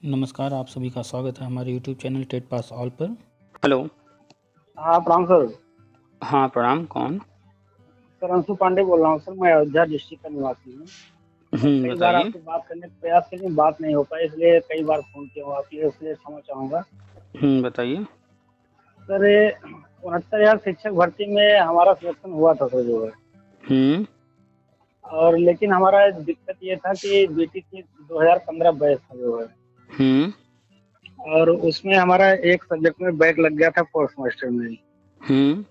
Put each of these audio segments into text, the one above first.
नमस्कार, आप सभी का स्वागत है हमारे YouTube channel TET pass all पर। हेलो। हाँ, प्रणाम सर। हाँ, प्रणाम। कौन? सर अंशु पांडे बोल रहा हूँ सर, मैं अयोध्या डिस्ट्रिक्ट का निवासी हूँ। सर कई बार बताइए। आपसे बात करने का प्रयास किया, बात नहीं हो पाई, इसलिए कई बार फ़ोन किया हूँ आपके लिए, इसलिए क्षमा चाहूँगा। बताइए। सर ये 69,000 शिक्षक भर्ती में हमारा सिलेक्शन हुआ था सर जो है, हुँ, और लेकिन हमारा दिक्कत ये था कि बीटीसी 2015 बैच था जो है, हुँ, और उसमें हमारा एक सब्जेक्ट में बैक लग गया था फोर्थ सेमेस्टर में ही। हुँ,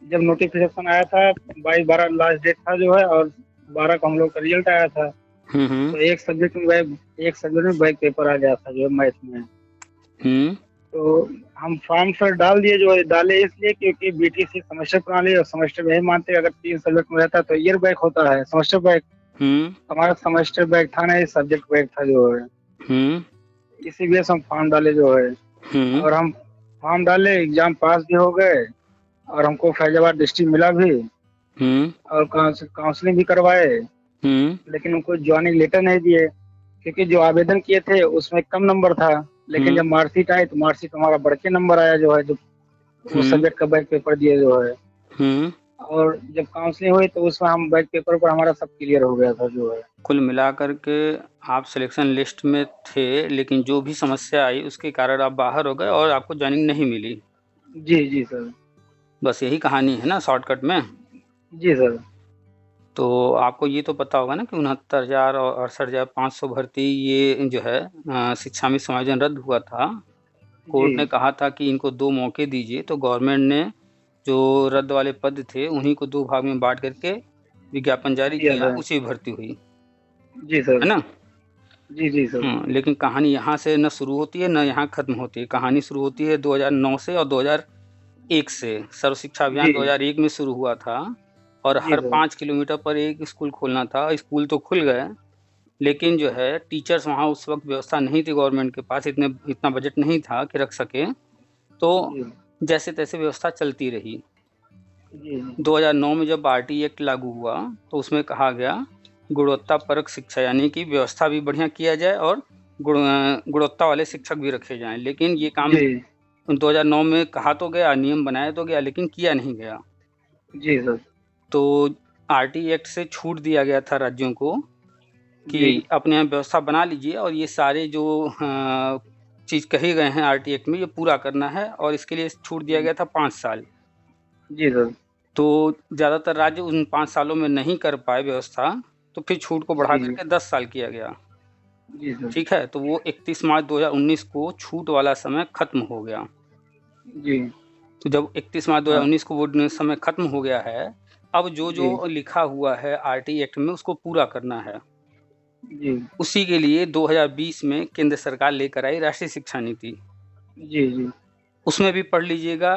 जब नोटिफिकेशन आया था 22/12 लास्ट डेट था जो है, और 12 को हम लोग का रिजल्ट आया था। हुँ, हुँ, तो एक सब्जेक्ट में बैक पेपर आ गया था जो है मैथ में। हुँ, तो हम फॉर्म सर डाल दिए, जो है डाले इसलिए क्योंकि बीटीसी सेमेस्टर प्रणाली और सेमेस्टर में ही मानते हैं, अगर 3 सब्जेक्ट में रहता तो ईयर बैक होता है, सेमेस्टर बैक। हुँ, हमारा सेमेस्टर बैक था नहीं, सब्जेक्ट बैक था जो है। हुँ, इसी वजह से हम फॉर्म डाले जो है, हुँ, और हम फॉर्म डाले, एग्जाम पास भी हो गए, और हमको फैजाबाद डिस्ट्रिक्ट मिला भी, हुँ, और काउंसलिंग भी करवाए। हुँ, लेकिन उनको ज्वाइनिंग लेटर नहीं दिए, क्योंकि जो आवेदन किए थे उसमें कम नंबर था। लेकिन हुँ, जब मार्कशीट आई तो मार्कशीट हमारा बढ़ के नंबर आया जो है, जो वो हुँ, सब्जेक्ट का बैक पेपर दिए जो है। हुँ। और जब काउंसलिंग हुई तो उसमें हम बैक पेपर पर हमारा सब क्लियर हो गया था जो है। कुल मिलाकर के आप सिलेक्शन लिस्ट में थे, लेकिन जो भी समस्या आई उसके कारण आप बाहर हो गए और आपको जॉइनिंग नहीं मिली। जी जी सर। बस यही कहानी है ना शॉर्टकट में? जी सर। तो आपको ये तो पता होगा ना कि 69,000 और 68,500 भर्ती ये जो है शिक्षा में समायोजन रद्द हुआ था। जी कोर्ट ने कहा था कि इनको 2 मौके दीजिए, तो गवर्नमेंट ने जो रद्द वाले पद थे उन्हीं को 2 भाग में बाँट करके विज्ञापन जारी दिया किया, था। उसी में भर्ती हुई, जी सर। है ना? जी जी सर। लेकिन कहानी यहाँ से न शुरू होती है, न यहाँ खत्म होती है। कहानी शुरू होती है 2009 से और 2001 से। सर्व शिक्षा अभियान जी 2001 में शुरू हुआ था और जी हर सर। 5 किलोमीटर पर एक स्कूल खोलना था। स्कूल तो खुल गए, लेकिन जो है टीचर्स वहाँ उस वक़्त व्यवस्था नहीं थी गवर्नमेंट के पास, इतना बजट नहीं था कि रख सके। तो जी जैसे-तैसे व्यवस्था चलती रही। जी 2009 में जब आरटी एक्ट लागू हुआ, तो उसमें कहा गया गुणवत्तापरक शिक्षा, यानी कि व्यवस्था भी बढ़िया किया जाए और गुणवत्ता वाले शिक्षक भी रखे जाएँ। लेकिन ये काम जी 2009 में कहा तो गया, नियम बनाया तो गया, लेकिन किया नहीं गया। जी सर। तो आरटी एक्ट से छूट दिया गया था राज्यों को कि जी अपने यहाँ व्यवस्था बना लीजिए और ये सारे जो चीज़ कहे गए हैं आरटी एक्ट में, ये पूरा करना है, और इसके लिए छूट दिया गया था 5 साल। जी सर। तो ज़्यादातर राज्य उन 5 सालों में नहीं कर पाए व्यवस्था, तो फिर छूट को बढ़ा जी कर के 10 साल किया गया। जी सर। ठीक है? तो वो 31 मार्च 2019 को छूट वाला समय खत्म हो गया। जी तो जब 31 मार्च हाँ। 2019 को वो समय खत्म हो गया है, अब जो-जो जी लिखा हुआ है आरटी एक्ट में उसको पूरा करना है। जी उसी के लिए 2020 में केंद्र सरकार लेकर आई राष्ट्रीय शिक्षा नीति। जी जी उसमें भी पढ़ लीजिएगा,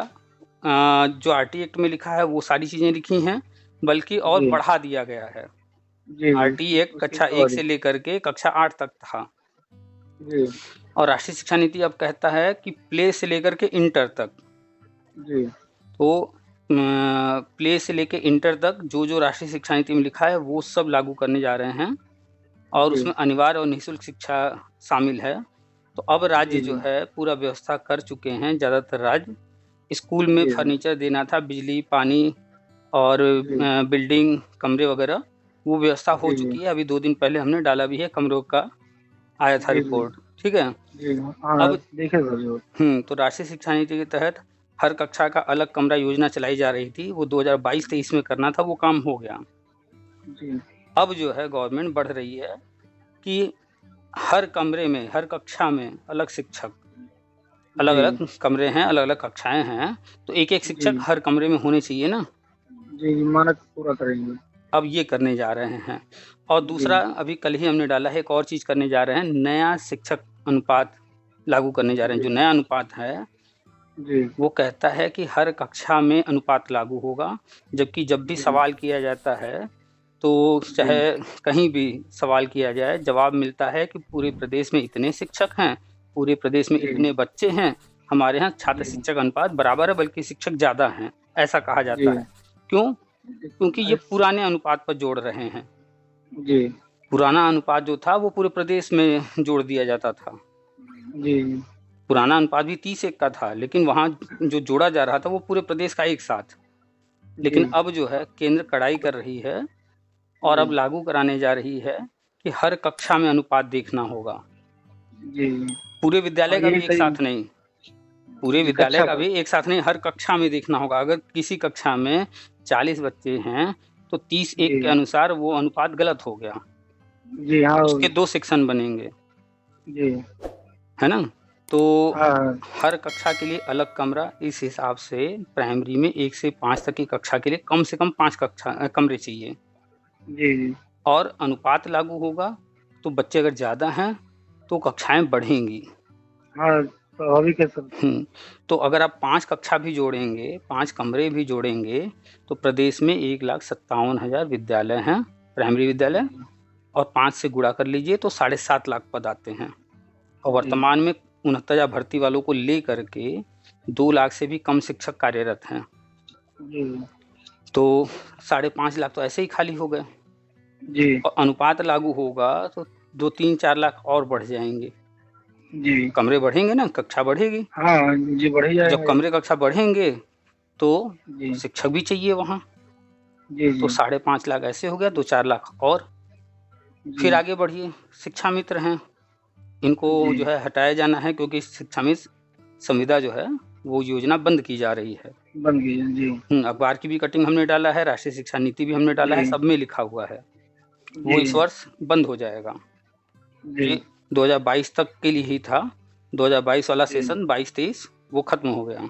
जो आरटी एक्ट में लिखा है वो सारी चीज़ें लिखी हैं, बल्कि और जी बढ़ा दिया गया है। जी जी आरटी एक्ट उसकी कक्षा 1 सवारी। से लेकर के कक्षा 8 तक था, जी और राष्ट्रीय शिक्षा नीति अब कहता है कि प्ले से लेकर के इंटर तक। जी तो प्ले से लेके इंटर तक जो-जो राष्ट्रीय शिक्षा नीति में लिखा है वो सब लागू करने जा रहे हैं, और जी उसमें अनिवार्य और निःशुल्क शिक्षा शामिल है। तो अब राज्य जी जो जी है पूरा व्यवस्था कर चुके हैं, ज़्यादातर राज्य। स्कूल में जी फर्नीचर देना था, बिजली, पानी और जी बिल्डिंग, कमरे वगैरह, वो व्यवस्था हो जी चुकी है। अभी 2 दिन पहले हमने डाला भी है, कमरों का आया था जी जी रिपोर्ट, ठीक है? जी हाँ, अब देखे सर जो। तो राष्ट्रीय शिक्षा नीति के तहत हर कक्षा का अलग कमरा योजना चलाई जा रही थी, वो 2022-23 में करना था, वो काम हो गया। जी अब जो है गवर्नमेंट बढ़ रही है कि हर कमरे में, हर कक्षा में अलग शिक्षक, जी अलग-अलग कमरे हैं, अलग-अलग कक्षाएँ हैं, तो एक-एक शिक्षक जी हर कमरे में होने चाहिए ना। जी मानक पूरा करेंगे। अब ये करने जा रहे हैं। और जी दूसरा, अभी कल ही हमने डाला है, एक और चीज़ करने जा रहे हैं, नया शिक्षक अनुपात लागू करने जा रहे हैं। जो जी नया अनुपात है, जी वो कहता है कि हर कक्षा में अनुपात लागू होगा, जबकि जब भी जी सवाल किया जाता है, तो जी चाहे कहीं भी सवाल किया जाए, जवाब मिलता है कि पूरे प्रदेश में इतने शिक्षक हैं, पूरे प्रदेश में जी इतने बच्चे हैं, हमारे यहाँ छात्र जी शिक्षक अनुपात बराबर है, बल्कि शिक्षक ज़्यादा हैं, ऐसा कहा जी जाता है। क्यों? क्योंकि ये पुराने अनुपात पर जोड़ रहे हैं। जी पुराना अनुपात जो था वो पूरे प्रदेश में जोड़ दिया जाता था। जी पुराना अनुपात भी 30:1 का था, लेकिन वहाँ जो जोड़ा जा रहा था वो पूरे प्रदेश का एक साथ। लेकिन जी अब जो है केंद्र कड़ाई कर रही है और अब जी लागू कराने जा रही है कि हर कक्षा में अनुपात देखना होगा। जी। पूरे विद्यालय हाँ, का यही भी एक सही। साथ नहीं, पूरे जी, विद्यालय कक्षा का पर। भी एक साथ नहीं, हर कक्षा में देखना होगा। अगर किसी कक्षा में 40 बच्चे हैं तो 30:1 के जी अनुसार वो अनुपात गलत हो गया, जी। हाँ उसके 2 सेक्शन बनेंगे, जी। है ना? तो हाँ हाँ। हर कक्षा के लिए अलग कमरा, इस हिसाब से प्राइमरी में 1 से 5 तक की कक्षा के लिए कम से कम 5 कमरे चाहिए। जी जी। और अनुपात लागू होगा तो बच्चे अगर ज़्यादा हैं तो कक्षाएँ बढ़ेंगी। हाँ, स्वाभाविक है सर। तो अगर आप 5 कक्षा भी जोड़ेंगे, 5 कमरे भी जोड़ेंगे, तो प्रदेश में 1,57,000 विद्यालय हैं, प्राइमरी विद्यालय, और 5 से गुणा कर लीजिए तो 7.5 लाख पद आते हैं। और जी वर्तमान में 69,000 भर्ती वालों को लेकर के 2 लाख से भी कम शिक्षक कार्यरत हैं। जी तो 5.5 लाख तो ऐसे ही खाली हो गए, जी और अनुपात लागू होगा तो 2-3-4 लाख और बढ़ जाएँगे। जी। कमरे बढ़ेंगे ना, कक्षा बढ़ेगी। हाँ जी, बढ़ ही जब जाएगा ये। कमरे कक्षा बढ़ेंगे तो जी शिक्षक भी चाहिए वहाँ, जी तो जी 5.5 लाख ऐसे हो गया, 2-4 लाख और। जी फिर आगे बढ़िए, शिक्षा मित्र हैं, इनको जी। जो है हटाया जाना है, क्योंकि शिक्षा मित्र संविदा जो है वो योजना बंद की जा रही है। बन गई है। जी अखबार की भी कटिंग हमने डाला है, राष्ट्रीय शिक्षा नीति भी हमने डाला है, जी सब में लिखा हुआ है। वो जी इस वर्ष बंद हो जाएगा। जी ये 2022 तक के लिए ही था, 2022 वाला जी। सेशन 22-23 वो खत्म हो गया।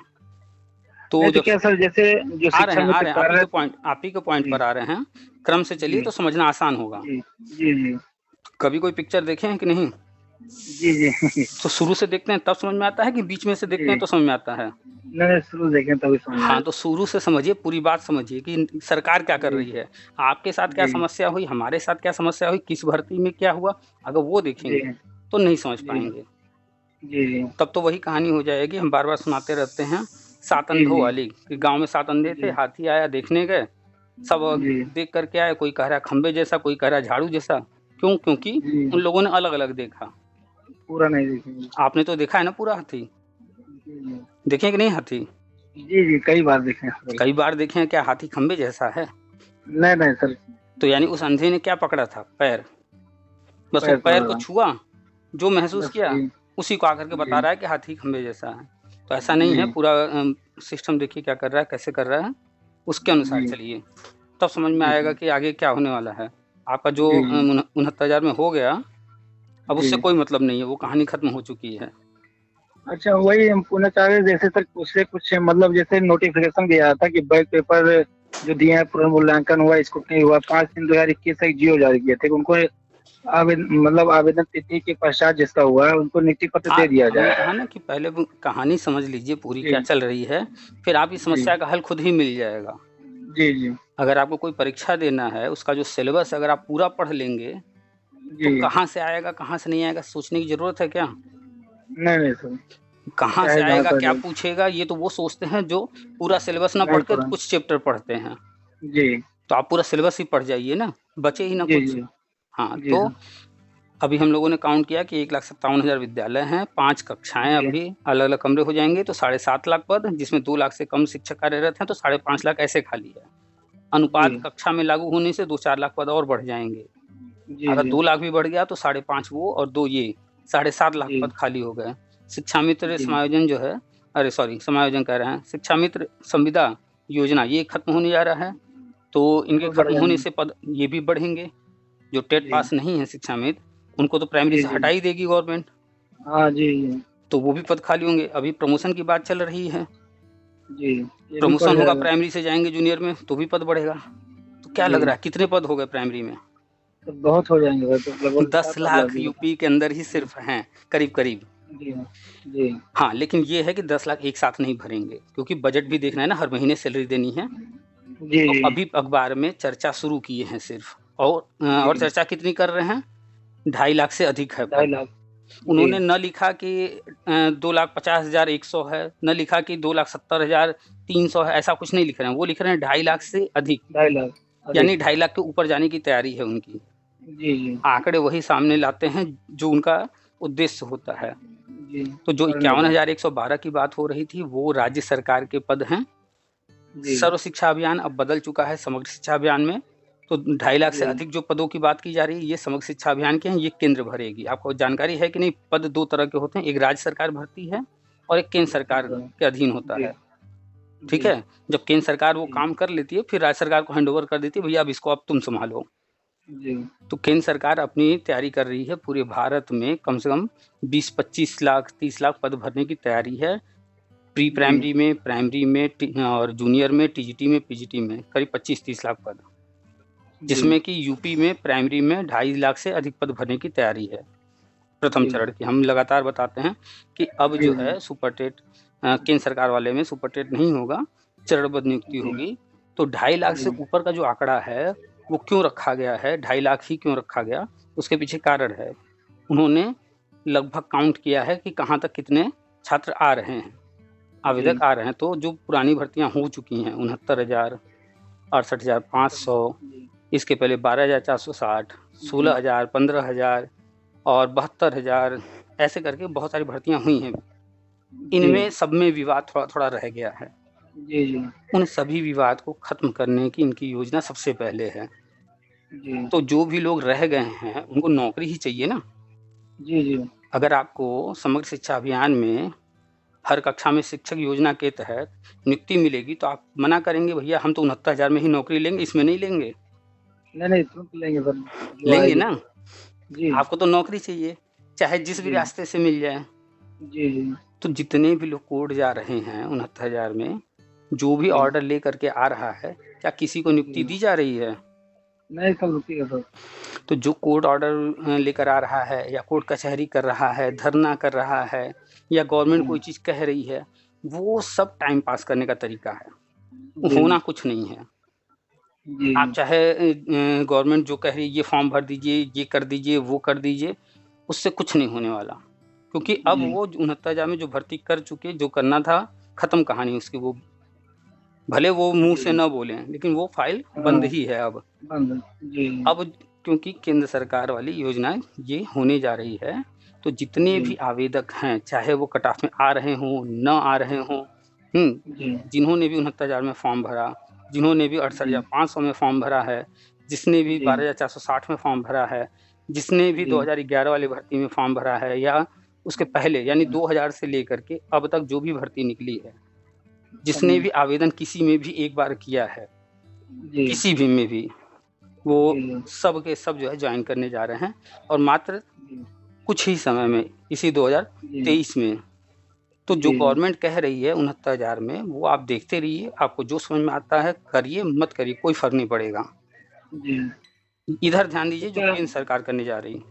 तो नहीं तो जब क्या सर, जैसे जो आ रहे शिक्षा हैं, मित्र आप ही के पॉइंट जी पर आ रहे हैं, क्रम से चलिए जी तो समझना आसान होगा। जी जी जी कभी कोई पिक्चर देखे हैं कि नहीं? जी जी तो शुरू से देखते हैं तब समझ में आता है कि बीच में से देखते हैं जी। तो समझ में आता है? नहीं, शुरू देखें तभी समझ में हाँ, आएगा। तो शुरू से समझिए, पूरी बात समझिए कि सरकार क्या कर जी रही है, आपके साथ क्या जी समस्या हुई, हमारे साथ क्या समस्या हुई, किस भर्ती में क्या हुआ, अगर वो जी देखेंगे तो नहीं समझ जी पाएँगे। जी जी तब तो वही कहानी हो जाएगी, हम बार-बार सुनाते रहते हैं, 7 जी अंधों जी वाली, कि गाँव में 7 अंधे थे, जी हाथी आया देखने गए, सब जी देख कर के आए, कोई कह रहा है खंबे जैसा, कोई कह रहा है झाड़ू जैसा। क्यों? क्योंकि जी। उन लोगों ने अलग-अलग देखा। पूरा नहीं देखेंगे। आपने तो देखा है ना पूरा हाथी? जी जी देखे कि नहीं हाथी? जी जी, कई बार देखे हैं सर। कई बार देखे हैं, क्या हाथी खंबे जैसा है? नहीं नहीं सर। तो यानी उस अंधे ने क्या पकड़ा था? पैर। बस वो पैर पैर पकड़ को रहा। छुआ, जो महसूस बस किया, जी उसी को आकर के बता जी रहा है कि हाथी खंबे जैसा है। तो ऐसा नहीं है, जी पूरा सिस्टम देखिए क्या कर रहा है, कैसे कर रहा है, उसके अनुसार जी चलिए, तब समझ में जी आएगा कि आगे क्या होने वाला है। आपका जो जी जी 69,000 में हो गया, अब उससे जी। कोई मतलब नहीं है, वो कहानी खत्म हो चुकी है। अच्छा, वही हम पूछना चाह रहे थे, जैसे सर उससे कुछ मतलब जैसे नोटिफिकेशन भी आया था कि बैक पेपर जो दिए हैं, पुनर्मूल्यांकन हुआ, स्क्रूटनी हुआ, 5/3/2021 तक जियो जारी किए थे, उनको आवेदन तिथि के पश्चात जिसका हुआ है उनको नियुक्ति पत्र दे दिया हमने जाए। कहा ना कि पहले वो कहानी समझ लीजिए पूरी जी क्या चल रही है, फिर आप इस जी समस्या का हल खुद ही मिल जाएगा। जी जी अगर आपको कोई परीक्षा देना है, उसका जो सिलेबस अगर आप पूरा पढ़ लेंगे, तो जी। कहाँ से आएगा, कहाँ से नहीं आएगा, सोचने की ज़रूरत है क्या? नहीं नहीं सर। कहाँ से चाहे जहाँ आएगा, तक क्या पूछेगा, ये तो वो सोचते हैं जो पूरा सिलेबस ना नहीं पढ़ के पढ़ा। कुछ चैप्टर पढ़ते हैं। जी तो आप पूरा सिलेबस ही पढ़ जाइए ना, बचे ही ना जी कुछ। जी हाँ, जी तो सर। अभी हम लोगों ने काउंट किया कि 1,57,000 विद्यालय हैं, 5 कक्षाएँ जी अभी अलग-अलग कमरे हो जाएँगे, तो 7.5 लाख पद, जिसमें 2 लाख से कम शिक्षक कार्यरत हैं, तो 5.5 लाख ऐसे खाली है। जी अनुपात कक्षा में लागू होने से 2-4 लाख पद और बढ़ जाएँगे। जी अगर जी 2 लाख भी बढ़ गया तो 5.5 वो और 2 ये, 7.5 लाख जी पद खाली हो गए। शिक्षा मित्र जी समायोजन जो है, अरे सॉरी, समायोजन कह रहे हैं, शिक्षा मित्र संविदा योजना ये खत्म होने जा रहा है, तो इनके और बढ़ खत्म होने जाएंगे। से पद ये भी बढ़ेंगे। जो टेट जी पास नहीं है शिक्षा मित्र, उनको तो प्राइमरी जी से जी। हटा ही देगी गवर्नमेंट, हाँ जी जी तो वो भी पद खाली होंगे। अभी प्रमोशन की बात चल रही है, जी। ये भी पड़ प्रमोशन होगा, जाएगा। प्राइमरी से जाएँगे जूनियर में, तो भी पद बढ़ेगा। तो क्या जी। लग रहा है कितने पद हो गए प्राइमरी में? तो बहुत हो जाएंगे भाई, तो लगभग 10 7-8 लाख लाख भी बता। यूपी के अंदर ही सिर्फ हैं, करीब-करीब। जी जी हाँ, लेकिन ये है कि 10 लाख एक साथ नहीं भरेंगे, क्योंकि बजट भी देखना है ना, हर महीने सैलरी देनी है। जी तो जी अभी अखबार में चर्चा शुरू किए हैं सिर्फ, और जी। चर्चा कितनी कर रहे हैं? 2.5 लाख से अधिक है पद। 2.5 लाख। जी उन्होंने न लिखा कि 2,50,100 है, न लिखा कि 2,70,300 है, ऐसा कुछ नहीं लिख रहे हैं। वो लिख रहे हैं 2.5 लाख से अधिक, 2.5 लाख अधिक। यानी 2.5 लाख के ऊपर जाने की तैयारी है उनकी। जी जी आंकड़े वही सामने लाते हैं जो उनका उद्देश्य होता है। जी तो जो करने का। 51,112 की बात हो रही थी वो राज्य सरकार के पद हैं। जी सर्व शिक्षा अभियान अब बदल चुका है समग्र शिक्षा अभियान में, तो 2.5 लाख से जी अधिक जो पदों की बात की जा रही है ये समग्र शिक्षा अभियान के हैं, ये केंद्र भरेगी। आपको जानकारी है कि नहीं? पद 2 तरह के होते हैं, एक राज्य सरकार भरती है और एक केंद्र सरकार के अधीन होता जी है, ठीक जी है? जब केंद्र सरकार वो जी काम कर लेती है फिर राज्य सरकार को हैंड ओवर कर देती है, भैया अब इसको अब तुम संभालो। जी तो केंद्र सरकार अपनी तैयारी कर रही है, पूरे भारत में कम से कम 20-25 लाख 30 लाख पद भरने की तैयारी है। प्री प्राइमरी में, प्राइमरी में और जूनियर में, टीजीटी में, पीजीटी में करीब 25-30 लाख पद, जिसमें कि यूपी में प्राइमरी में 2.5 लाख से अधिक पद भरने की तैयारी है प्रथम जी चरण की। हम लगातार बताते हैं कि अब जी जो है सुपर टेट केंद्र सरकार वाले में सुपर टेट नहीं होगा, चरणबद्ध नियुक्ति जी होगी। तो 2.5 लाख से जी ऊपर का जो आंकड़ा है वो क्यों रखा गया है, 2.5 लाख ही क्यों रखा गया, उसके पीछे कारण है। उन्होंने लगभग काउंट किया है कि कहाँ तक कितने छात्र आ रहे हैं, आवेदक आ रहे हैं। तो जो पुरानी भर्तियां हो चुकी हैं 69,000, 68,500, इसके पहले 12,460, 16,000, 15,000 और 72,000, ऐसे करके बहुत सारी भर्तियां हुई हैं। इनमें सब में विवाद थोड़ा थोड़ा रह गया है। जी जी उन सभी विवाद को खत्म करने की इनकी योजना सबसे पहले है। जी तो जो भी लोग रह गए हैं उनको नौकरी ही चाहिए ना। जी जी अगर आपको समग्र शिक्षा अभियान में हर कक्षा में शिक्षक योजना के तहत नियुक्ति मिलेगी तो आप मना करेंगे भैया हम तो 69,000 में ही नौकरी लेंगे, इसमें नहीं लेंगे? नहीं तुरंत लेंगे सर, जो लेंगे आएगी ना। तो। जी आपको तो नौकरी चाहिए, चाहे जिस भी जी रास्ते से मिल जाए। जी जी तो जितने भी लोग कोर्ट जा रहे हैं 69,000 में, जो भी जी ऑर्डर ले करके आ रहा है, क्या किसी को नियुक्ति जी दी जा रही है? नहीं सर, रुकिए सर। तो जो कोर्ट ऑर्डर लेकर आ रहा है या कोर्ट कचहरी कर रहा है, धरना कर रहा है या गवर्नमेंट कोई चीज़ कह रही है, वो सब टाइम पास करने का तरीका है, जी होना कुछ नहीं है। जी आप चाहे गवर्नमेंट जो कह रही है ये फॉर्म भर दीजिए, ये कर दीजिए, वो कर दीजिए, उससे कुछ नहीं होने वाला। क्योंकि अब जी वो 69,000 में जो भर्ती कर चुके, जो करना था खत्म कहानी उसकी। वो भले वो मुंह से जी न बोलें लेकिन वो फाइल बंद हाँ ही है अब। बंद। जी अब क्योंकि केंद्र सरकार वाली योजना ये होने जा रही है, तो जितने जी भी आवेदक हैं, चाहे वो कट ऑफ में आ रहे हों, न आ रहे हों, जी जिन्होंने भी 69,000 में फॉर्म भरा, जिन्होंने भी जी 68,500 में फॉर्म भरा है, जिसने भी जी 12,460 में फॉर्म भरा है, जिसने भी जी 2011 वाली भर्ती में फॉर्म भरा है या उसके पहले यानी 2000 से लेकर के अब तक जो भी भर्ती निकली है, जिसने भी आवेदन किसी में भी एक बार किया है, जी किसी भी में भी, वो जी सब के सब जो है ज्वाइन करने जा रहे हैं। और मात्र जी कुछ ही समय में, इसी 2023 में, तो जो जी गवर्नमेंट कह रही है 69,000 में, वो आप देखते रहिए, आपको जो समझ में आता है करिए, मत करिए, कोई फर्क नहीं पड़ेगा। जी इधर ध्यान तो दीजिए जो क्या, केंद्र सरकार करने जा रही।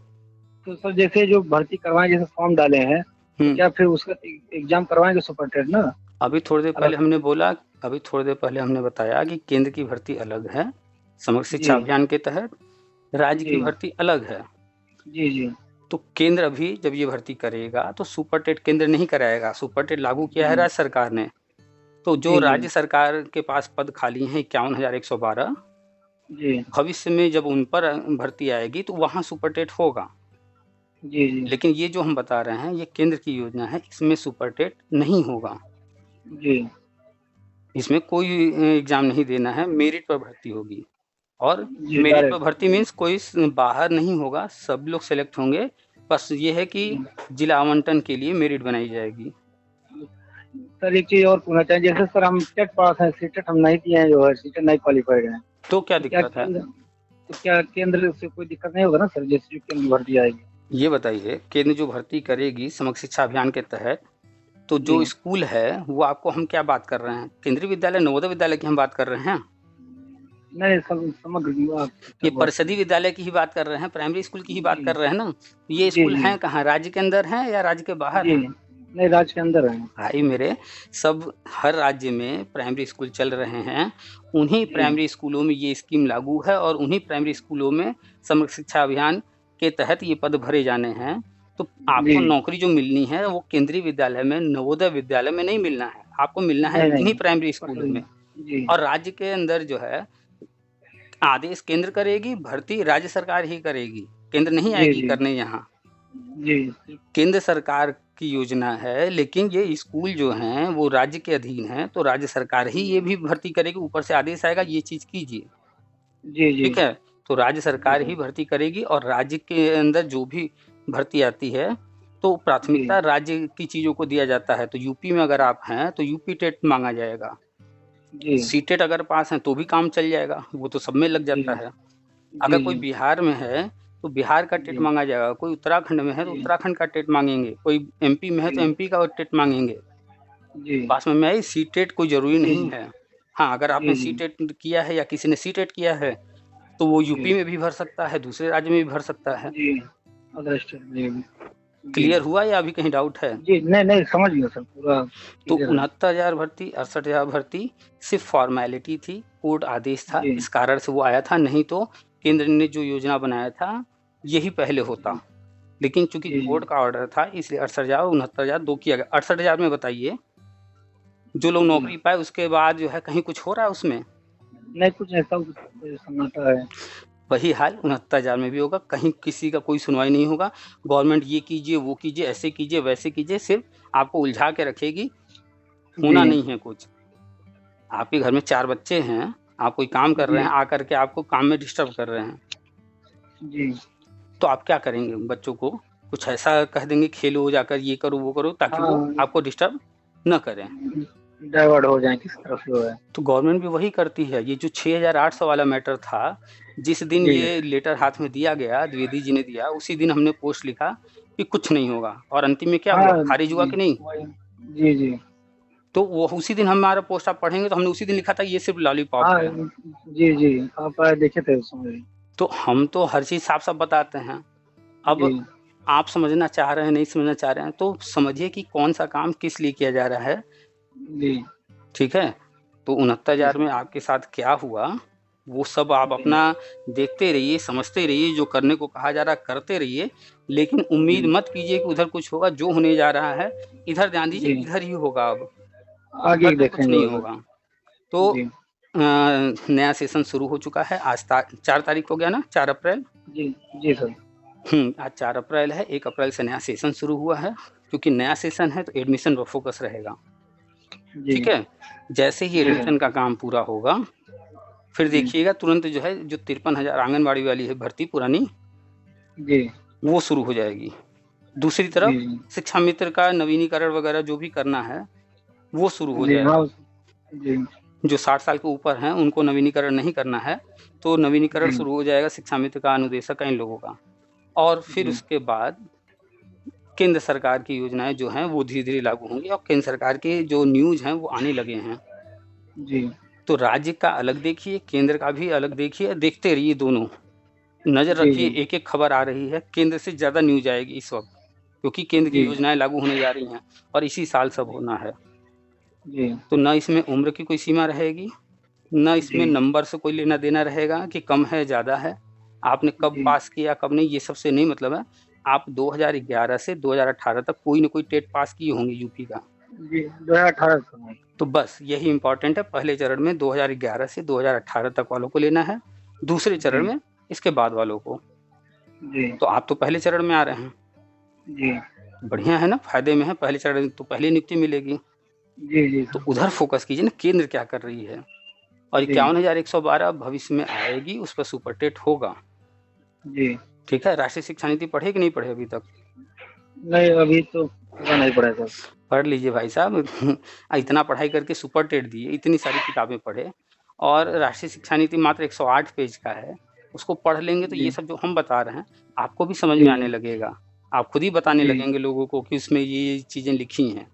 तो सर जैसे जो भर्ती करवाएं, जैसे फॉर्म डाले हैं, तो क्या फिर उसका एग्जाम करवाएंगे सुपर टेट ना? अभी थोड़ी देर अलग पहले हमने बोला, अभी थोड़ी देर पहले हमने बताया कि केंद्र की भर्ती अलग है समग्र शिक्षा जी अभियान के तहत, राज्य की जी भर्ती अलग है। जी जी तो केंद्र अभी जब ये भर्ती करेगा तो सुपर टेट केंद्र नहीं कराएगा, सुपर टेट लागू किया है जी राज्य सरकार ने। तो जो जी जी राज्य सरकार के पास पद खाली हैं 51,112, जी भविष्य में जब उन पर भर्ती आएगी तो वहाँ सुपर टेट होगा। जी जी लेकिन ये जो हम बता रहे हैं ये केंद्र की योजना है, इसमें सुपर टेट नहीं होगा। जी इसमें कोई एग्जाम नहीं देना है, मेरिट पर भर्ती होगी। और जी मेरिट पर डायरेक्ट। भर्ती मीन्स कोई बाहर नहीं होगा, सब लोग सेलेक्ट होंगे। बस ये है कि जिला आवंटन के लिए मेरिट बनाई जाएगी। सर एक चीज और पूछना चाहिए, जैसे सर हम टेट पास हैं, सीटेट हम नहीं किए हैं, जो है सीटेट नहीं क्वालिफाइड हैं, तो क्या तो क्या दिक्कत है? केंद्र, तो क्या केंद्र से कोई दिक्कत नहीं होगा ना सर, जैसे जो केंद्र भर्ती आएगी? ये बताइए, केंद्र जो भर्ती करेगी समग्र शिक्षा अभियान के तहत, तो जो जी स्कूल है वो आपको, हम क्या बात कर रहे हैं, केंद्रीय विद्यालय नवोदय विद्यालय की हम बात कर रहे हैं? नहीं सब समग्र ये परिषदीय विद्यालय की ही बात कर रहे हैं, प्राइमरी स्कूल की ही बात जी कर रहे हैं ना। ये जी स्कूल जी हैं कहाँ, राज्य के अंदर हैं या राज्य के बाहर जी हैं? नहीं राज्य के अंदर है। भाई मेरे, सब हर राज्य में प्राइमरी स्कूल चल रहे हैं, उन्हीं जी प्राइमरी स्कूलों में ये स्कीम लागू है और उन्हीं प्राइमरी स्कूलों में समग्र शिक्षा अभियान के तहत ये पद भरे जाने हैं। तो आपको जी नौकरी जो मिलनी है वो केंद्रीय विद्यालय में, नवोदय विद्यालय में नहीं मिलना है, आपको मिलना है नहीं नहीं इन्हीं प्राइमरी स्कूलों में। जी और राज्य के अंदर जो है आदेश केंद्र करेगी, भर्ती राज्य सरकार ही करेगी, केंद्र नहीं जी आएगी जी करने यहाँ। जी केंद्र सरकार की योजना है, लेकिन ये स्कूल जो हैं वो राज्य के अधीन है, तो राज्य सरकार ही ये भी भर्ती करेगी, ऊपर से आदेश आएगा ये चीज कीजिए। जी जी ठीक है, तो राज्य सरकार जी ही भर्ती करेगी और राज्य के अंदर जो भी भर्ती आती है तो प्राथमिकता राज्य की चीजों को दिया जाता है। तो यूपी में अगर आप हैं तो यूपी टेट मांगा जाएगा, जी सीटेट अगर पास हैं तो भी काम चल जाएगा, वो तो सब में लग जाता है। अगर कोई बिहार में है तो बिहार का टेट जी। मांगा जाएगा, कोई उत्तराखंड में है तो जी। उत्तराखंड का टेट मांगेंगे, कोई एमपी में है तो जी। एमपी का टेट मांगेंगे। जी पास में आई सीटेट कोई जरूरी जी नहीं जी है। हाँ, अगर आपने जी सीटेट किया है या किसी ने सीटेट किया है तो वो यूपी जी में भी भर सकता है, दूसरे राज्य में भी भर सकता है। जी अदर स्टेट जी जी क्लियर हुआ या अभी कहीं डाउट है? जी नहीं नहीं समझ गया सर पूरा तो क्लियर है। 69,000 भर्ती, 68,000 भर्ती सिर्फ फॉर्मेलिटी थी, कोर्ट आदेश था, जी इस कारण से वो आया था, नहीं तो केंद्र ने जो योजना बनाया था यही पहले होता। लेकिन चूंकि जी कोर्ट का ऑर्डर था इसलिए 68,000 और 69,000 दो किया गया। 68,000 में बताइए जो लोग नौकरी पाए उसके बाद जो है कहीं कुछ हो रहा है उसमें? नहीं कुछ ऐसा सन्नाटा है। वही हाल 69,000 में भी होगा, कहीं किसी का कोई सुनवाई नहीं होगा। गवर्नमेंट ये कीजिए वो कीजिए, ऐसे कीजिए वैसे कीजिए, सिर्फ आपको उलझा के रखेगी, होना जी नहीं है कुछ। आपके घर में 4 बच्चे हैं, आप कोई काम कर रहे हैं, आकर के आपको काम में डिस्टर्ब कर रहे हैं, जी तो आप क्या करेंगे? बच्चों को कुछ ऐसा कह देंगे खेलो जाकर, ये करो वो करो, ताकि वो आपको डिस्टर्ब न करें, डाइवर्ट हो जाए किस तरफ जो है। तो गवर्नमेंट भी वही करती है। ये जो 6,800 वाला मैटर था, जिस दिन जी ये लेटर हाथ में दिया गया, द्विवेदी जी ने दिया, उसी दिन हमने पोस्ट लिखा कि कुछ नहीं होगा, और अंतिम में क्या हुआ? खारिज हुआ कि नहीं? जी जी तो वो उसी दिन हमारा पोस्ट आप पढ़ेंगे तो हमने उसी दिन लिखा था ये सिर्फ लॉलीपॉप है। जी जी आप देखे थे उस समय। तो हम तो हर चीज साफ साफ बताते हैं। अब आप समझना चाह रहे हैं, नहीं समझना चाह रहे हैं, तो समझिए कि कौन सा काम किस लिए किया जा रहा है। जी ठीक है, तो 69,000 में आपके साथ क्या हुआ वो सब आप अपना देखते रहिए, समझते रहिए, जो करने को कहा जा रहा है करते रहिए, लेकिन उम्मीद मत कीजिए कि उधर कुछ होगा। जो होने जा रहा है इधर ध्यान दीजिए, इधर ही होगा, अब आगे तो कुछ नहीं होगा। तो नया सेशन शुरू हो चुका है, आज 4 तारीख हो गया ना, 4 अप्रैल। जी जी सर। आज 4 अप्रैल है, 1 अप्रैल से नया सेशन शुरू हुआ है। क्योंकि नया सेशन है तो एडमिशन पर फोकस रहेगा। ठीक है, जैसे ही एडमिशन का काम पूरा होगा फिर देखिएगा तुरंत जो है जो 53,000 आंगनबाड़ी वाली है भर्ती पुरानी जी वो शुरू हो जाएगी। दूसरी तरफ शिक्षा मित्र का नवीनीकरण वगैरह जो भी करना है वो शुरू हो जाएगा। जो 60 साल के ऊपर हैं उनको नवीनीकरण नहीं करना है तो नवीनीकरण शुरू हो जाएगा शिक्षा मित्र का, अनुदेशक का, इन लोगों का। और फिर उसके बाद केंद्र सरकार की योजनाएं जो हैं वो धीरे धीरे लागू होंगी और केंद्र सरकार के जो न्यूज हैं वो आने लगे हैं। जी तो राज्य का अलग देखिए, केंद्र का भी अलग देखिए, देखते रहिए, दोनों नजर रखिए। एक एक खबर आ रही है, केंद्र से ज्यादा न्यूज आएगी इस वक्त, क्योंकि केंद्र की योजनाएं लागू होने जा रही हैं और इसी साल सब होना है। तो न इसमें उम्र की कोई सीमा रहेगी, न इसमें नंबर से कोई लेना देना रहेगा कि कम है ज्यादा है, आपने कब पास किया कब नहीं, ये सबसे नहीं मतलब है। आप 2011 से 2018 तक कोई न कोई टेट पास किए होंगे यूपी का। जी 2018 तो बस यही इंपॉर्टेंट है। पहले चरण में 2011 से 2018 तक वालों को लेना है, दूसरे चरण में इसके बाद वालों को। तो आप तो पहले चरण में आ रहे हैं जी, बढ़िया है ना, फायदे में है। पहले चरण तो पहले नियुक्ति मिलेगी जी जी। तो उधर फोकस कीजिए ना, केंद्र क्या कर रही है। और 51,112 भविष्य में आएगी, उस पर सुपर टेट होगा। जी ठीक है, राष्ट्रीय शिक्षा नीति पढ़े कि नहीं पढ़े अभी तक? नहीं अभी तो पूरा नहीं पढ़ा सर। पढ़ लीजिए भाई साहब। इतना पढ़ाई करके सुपर टेट दिए, इतनी सारी किताबें पढ़े, और राष्ट्रीय शिक्षा नीति मात्र 108 पेज का है, उसको पढ़ लेंगे तो ये सब जो हम बता रहे हैं आपको भी समझ में आने लगेगा। आप खुद ही बताने लगेंगे लोगों को कि उसमें ये चीजें लिखी हैं।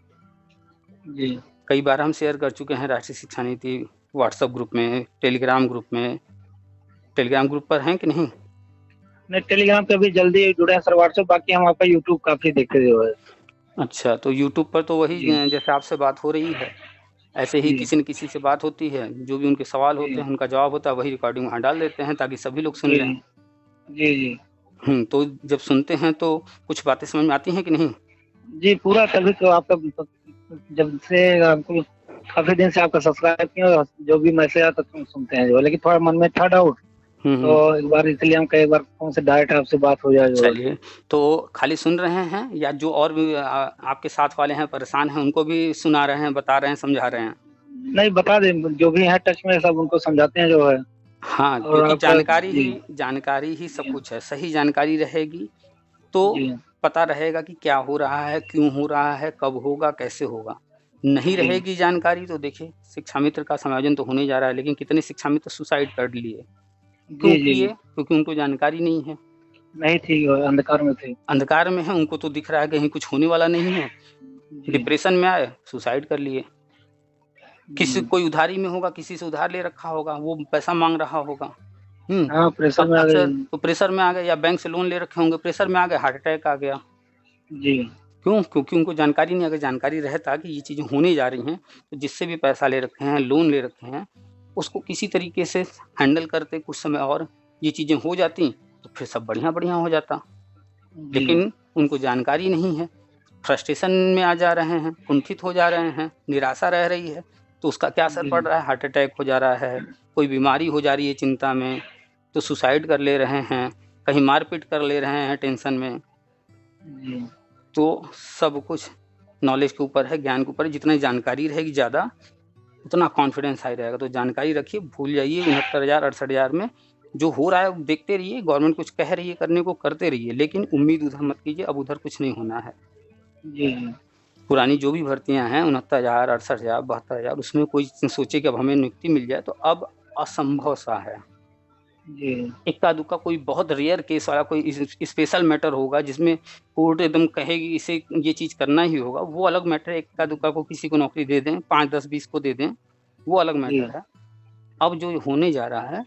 जी कई बार हम शेयर कर चुके हैं राष्ट्रीय शिक्षा नीति व्हाट्सएप ग्रुप में, टेलीग्राम ग्रुप में। टेलीग्राम ग्रुप पर हैं कि नहीं? नहीं टेलीग्राम पे अभी जल्दी जुड़े हैं सर, व्हाट्सएप बाकी हम आपका यूट्यूब काफी देखते जो है। अच्छा, तो यूट्यूब पर तो वही जैसे आपसे बात हो रही है ऐसे ही किसी न किसी से बात होती है, जो भी उनके सवाल होते हैं उनका जवाब होता है, वही रिकॉर्डिंग वहाँ डाल देते हैं ताकि सभी लोग सुन लें। जी जी। तो जब सुनते हैं तो कुछ बातें समझ में आती हैं कि नहीं? जी पूरा, तभी तो आपका जब से आपको काफी दिन से आपका सब्सक्राइब किया, जो भी मैसेज आता तो सुनते हैं जो, लेकिन थोड़ा मन में था डाउट तो एक बार इसलिए हम कई बार फोन से डायरेक्ट आपसे बात हो जाए जो है। चलिए, तो खाली सुन रहे हैं या जो और भी आपके साथ वाले हैं परेशान हैं उनको भी सुना रहे हैं, बता रहे हैं, समझा रहे हैं? नहीं, बता दें, जो भी है टच में सब उनको समझाते हैं जो है। हाँ, और क्योंकि आपका जानकारी ही सब जी, कुछ है। सही जानकारी रहेगी तो जी, पता रहेगा कि क्या हो रहा है, क्यों हो रहा है, कब होगा, कैसे होगा। नहीं जी, रहेगी जानकारी तो देखिए शिक्षा मित्र का समायोजन तो होने जा रहा है, लेकिन कितने शिक्षा मित्र सुसाइड कर लिए। क्यों जी, जी, किए? जी। क्योंकि उनको जानकारी नहीं है। नहीं थी, अंधकार में थे। अंधकार में है, उनको तो दिख रहा है कहीं कुछ होने वाला नहीं है। जी, डिप्रेशन में आए, सुसाइड कर लिए। किसी जी। कोई उधारी में होगा, किसी से उधार ले रखा होगा, वो पैसा माँग रहा होगा। हाँ, प्रेशर अब में आ अक्सर गए। तो प्रेशर में आ गए या बैंक से लोन ले रखे होंगे, प्रेशर में आ गए, हार्ट अटैक आ गया। जी, क्यों? क्योंकि उनको जानकारी नहीं। अगर जानकारी रहता कि ये चीज़ें होने जा रही हैं, तो जिससे भी पैसा ले रखे हैं, लोन ले रखे हैं, उसको किसी तरीके से हैंडल करते कुछ समय और ये चीज़ें हो जाती, तो फिर सब बढ़िया-बढ़िया हो जाता। जी, लेकिन उनको जानकारी नहीं है, फ्रस्ट्रेशन में आ जा रहे हैं, कुंठित हो जा रहे हैं, निराशा रह रही है, तो उसका क्या असर जी, पड़ रहा है? हार्ट अटैक हो जा रहा है, कोई बीमारी हो जा रही है चिंता में, तो सुसाइड कर ले रहे हैं, कहीं मार-पीट कर ले रहे हैं टेंशन में। जी, तो सब कुछ नॉलेज के ऊपर है, ज्ञान के ऊपर है। जितनी जानकारी रहेगी ज़्यादा, उतना कॉन्फिडेंस हाई रहेगा। तो जानकारी रखिए, भूल जाइए 69,000 68,000 में जो हो रहा है देखते रहिए, गवर्नमेंट कुछ कह रही है करने को करते रहिए, लेकिन उम्मीद उधर मत कीजिए, अब उधर कुछ नहीं होना है। जी, जी, पुरानी जो भी भर्तियाँ हैं 69,000 68,000 72,000 उसमें कोई सोचे कि अब हमें नियुक्ति मिल जाए तो अब असंभव सा है। जी, इक्का-दुक्का कोई बहुत रेयर केस वाला कोई स्पेशल मैटर होगा जिसमें कोर्ट एकदम कहेगी इसे ये चीज़ करना ही होगा, वो अलग मैटर है। इक्का-दुक्का को किसी को नौकरी दे दें, 5, 10, 20 को दे दें, वो अलग मैटर है। अब जो होने जा रहा है,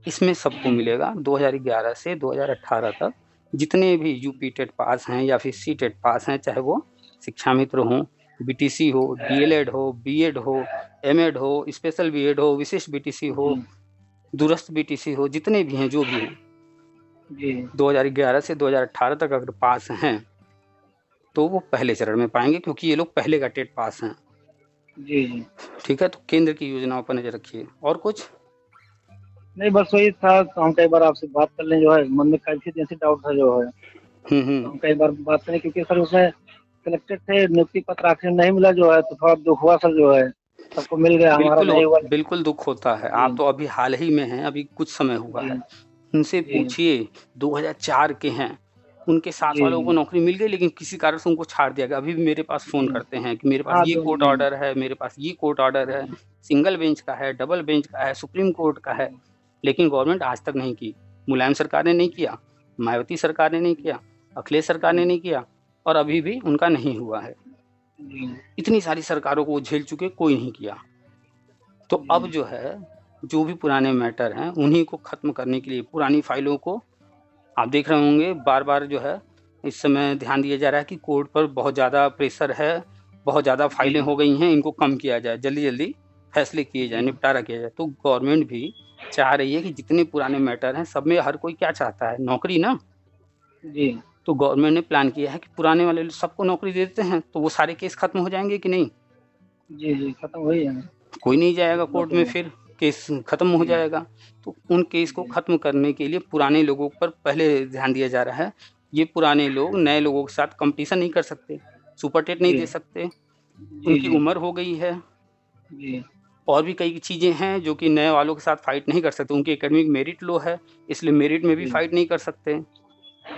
इसमें सबको मिलेगा। 2011 से 2018 तक जितने भी यूपी टेट पास हैं या फिर सी टेट पास हैं, चाहे वो शिक्षा मित्र हों, बीटीसी हो, डीएलएड हो, बीएड हो, एमएड हो, स्पेशल बीएड हो, विशिष्ट बीटीसी हो, दूरस्थ बीटीसी हो, जितने भी हैं, जो भी हैं, जी, 2011 से 2018 तक अगर पास हैं, तो वो पहले चरण में पाएँगे क्योंकि ये लोग पहले का टेट पास हैं। जी, जी। ठीक है? तो केंद्र की योजनाओं पर नज़र रखिए। और कुछ? नहीं, बस वही था, तो हम कई बार आपसे बात कर लें जो है, मन में काफ़ी ऐसे डाउट था जो है, तो हम कई बार बात करें क्योंकि सर उसमें सिलेक्टेड थे, नियुक्ति पत्र आखिर नहीं मिला जो है, तो थोड़ा दुःख हुआ सर जो है, सबको मिल गया, हमारा नहीं हुआ। बिल्कुल दुःख होता है। आप जी, तो अभी हाल ही में हैं, अभी कुछ समय हुआ जी, है। उनसे जी, पूछिए 2004 के हैं, उनके साथ जी, वालों को नौकरी मिल गई लेकिन किसी कारण से उनको छाड़ दिया गया। अभी भी मेरे पास फ़ोन जी। करते हैं कि मेरे पास हाँ, ये तो कोर्ट जी, ऑर्डर है, मेरे पास ये कोर्ट ऑर्डर है, सिंगल बेंच का है, डबल बेंच का है, सुप्रीम कोर्ट का है, लेकिन गवर्नमेंट आज तक नहीं की। मुलायम सरकार ने नहीं किया, मायावती सरकार ने नहीं किया, अखिलेश सरकार ने नहीं किया और अभी भी उनका नहीं हुआ है। जी, इतनी सारी सरकारों को वो झेल चुके, कोई नहीं किया। तो अब जो है, जो भी पुराने मैटर हैं, उन्हीं को ख़त्म करने के लिए पुरानी फ़ाइलों को आप देख रहे होंगे बार-बार जो है, इस समय ध्यान दिया जा रहा है कि कोर्ट पर बहुत ज़्यादा प्रेशर है, बहुत ज़्यादा फ़ाइलें जी, हो गई हैं, इनको कम किया जाए, जल्दी-जल्दी फैसले किए जाएँ, जी, निपटारा किया जाए। तो गवर्नमेंट भी चाह रही है कि जितने पुराने मैटर हैं, सब में हर कोई क्या चाहता है? नौकरी ना। जी, तो गवर्नमेंट ने प्लान किया है कि पुराने वाले सबको नौकरी दे देते हैं, तो वो सारे केस ख़त्म हो जाएँगे कि नहीं? जी, जी, खत्म वही है। कोई नहीं जाएगा कोर्ट में, नौकरी। फिर केस खत्म हो जी, जाएगा। तो उन केस को जी, खत्म करने के लिए पुराने लोगों पर पहले ध्यान दिया जा रहा है। ये पुराने लोग नए लोगों के साथ कॉम्पिटिशन नहीं कर सकते, सुपर टेट नहीं जी, दे सकते, जी, उनकी जी, उम्र हो गई है। जी, और भी कई चीज़ें हैं जो कि नए वालों के साथ फाइट नहीं कर सकते, उनकी एकेडमिक मेरिट लो है, इसलिए मेरिट में भी जी, फाइट नहीं कर सकते।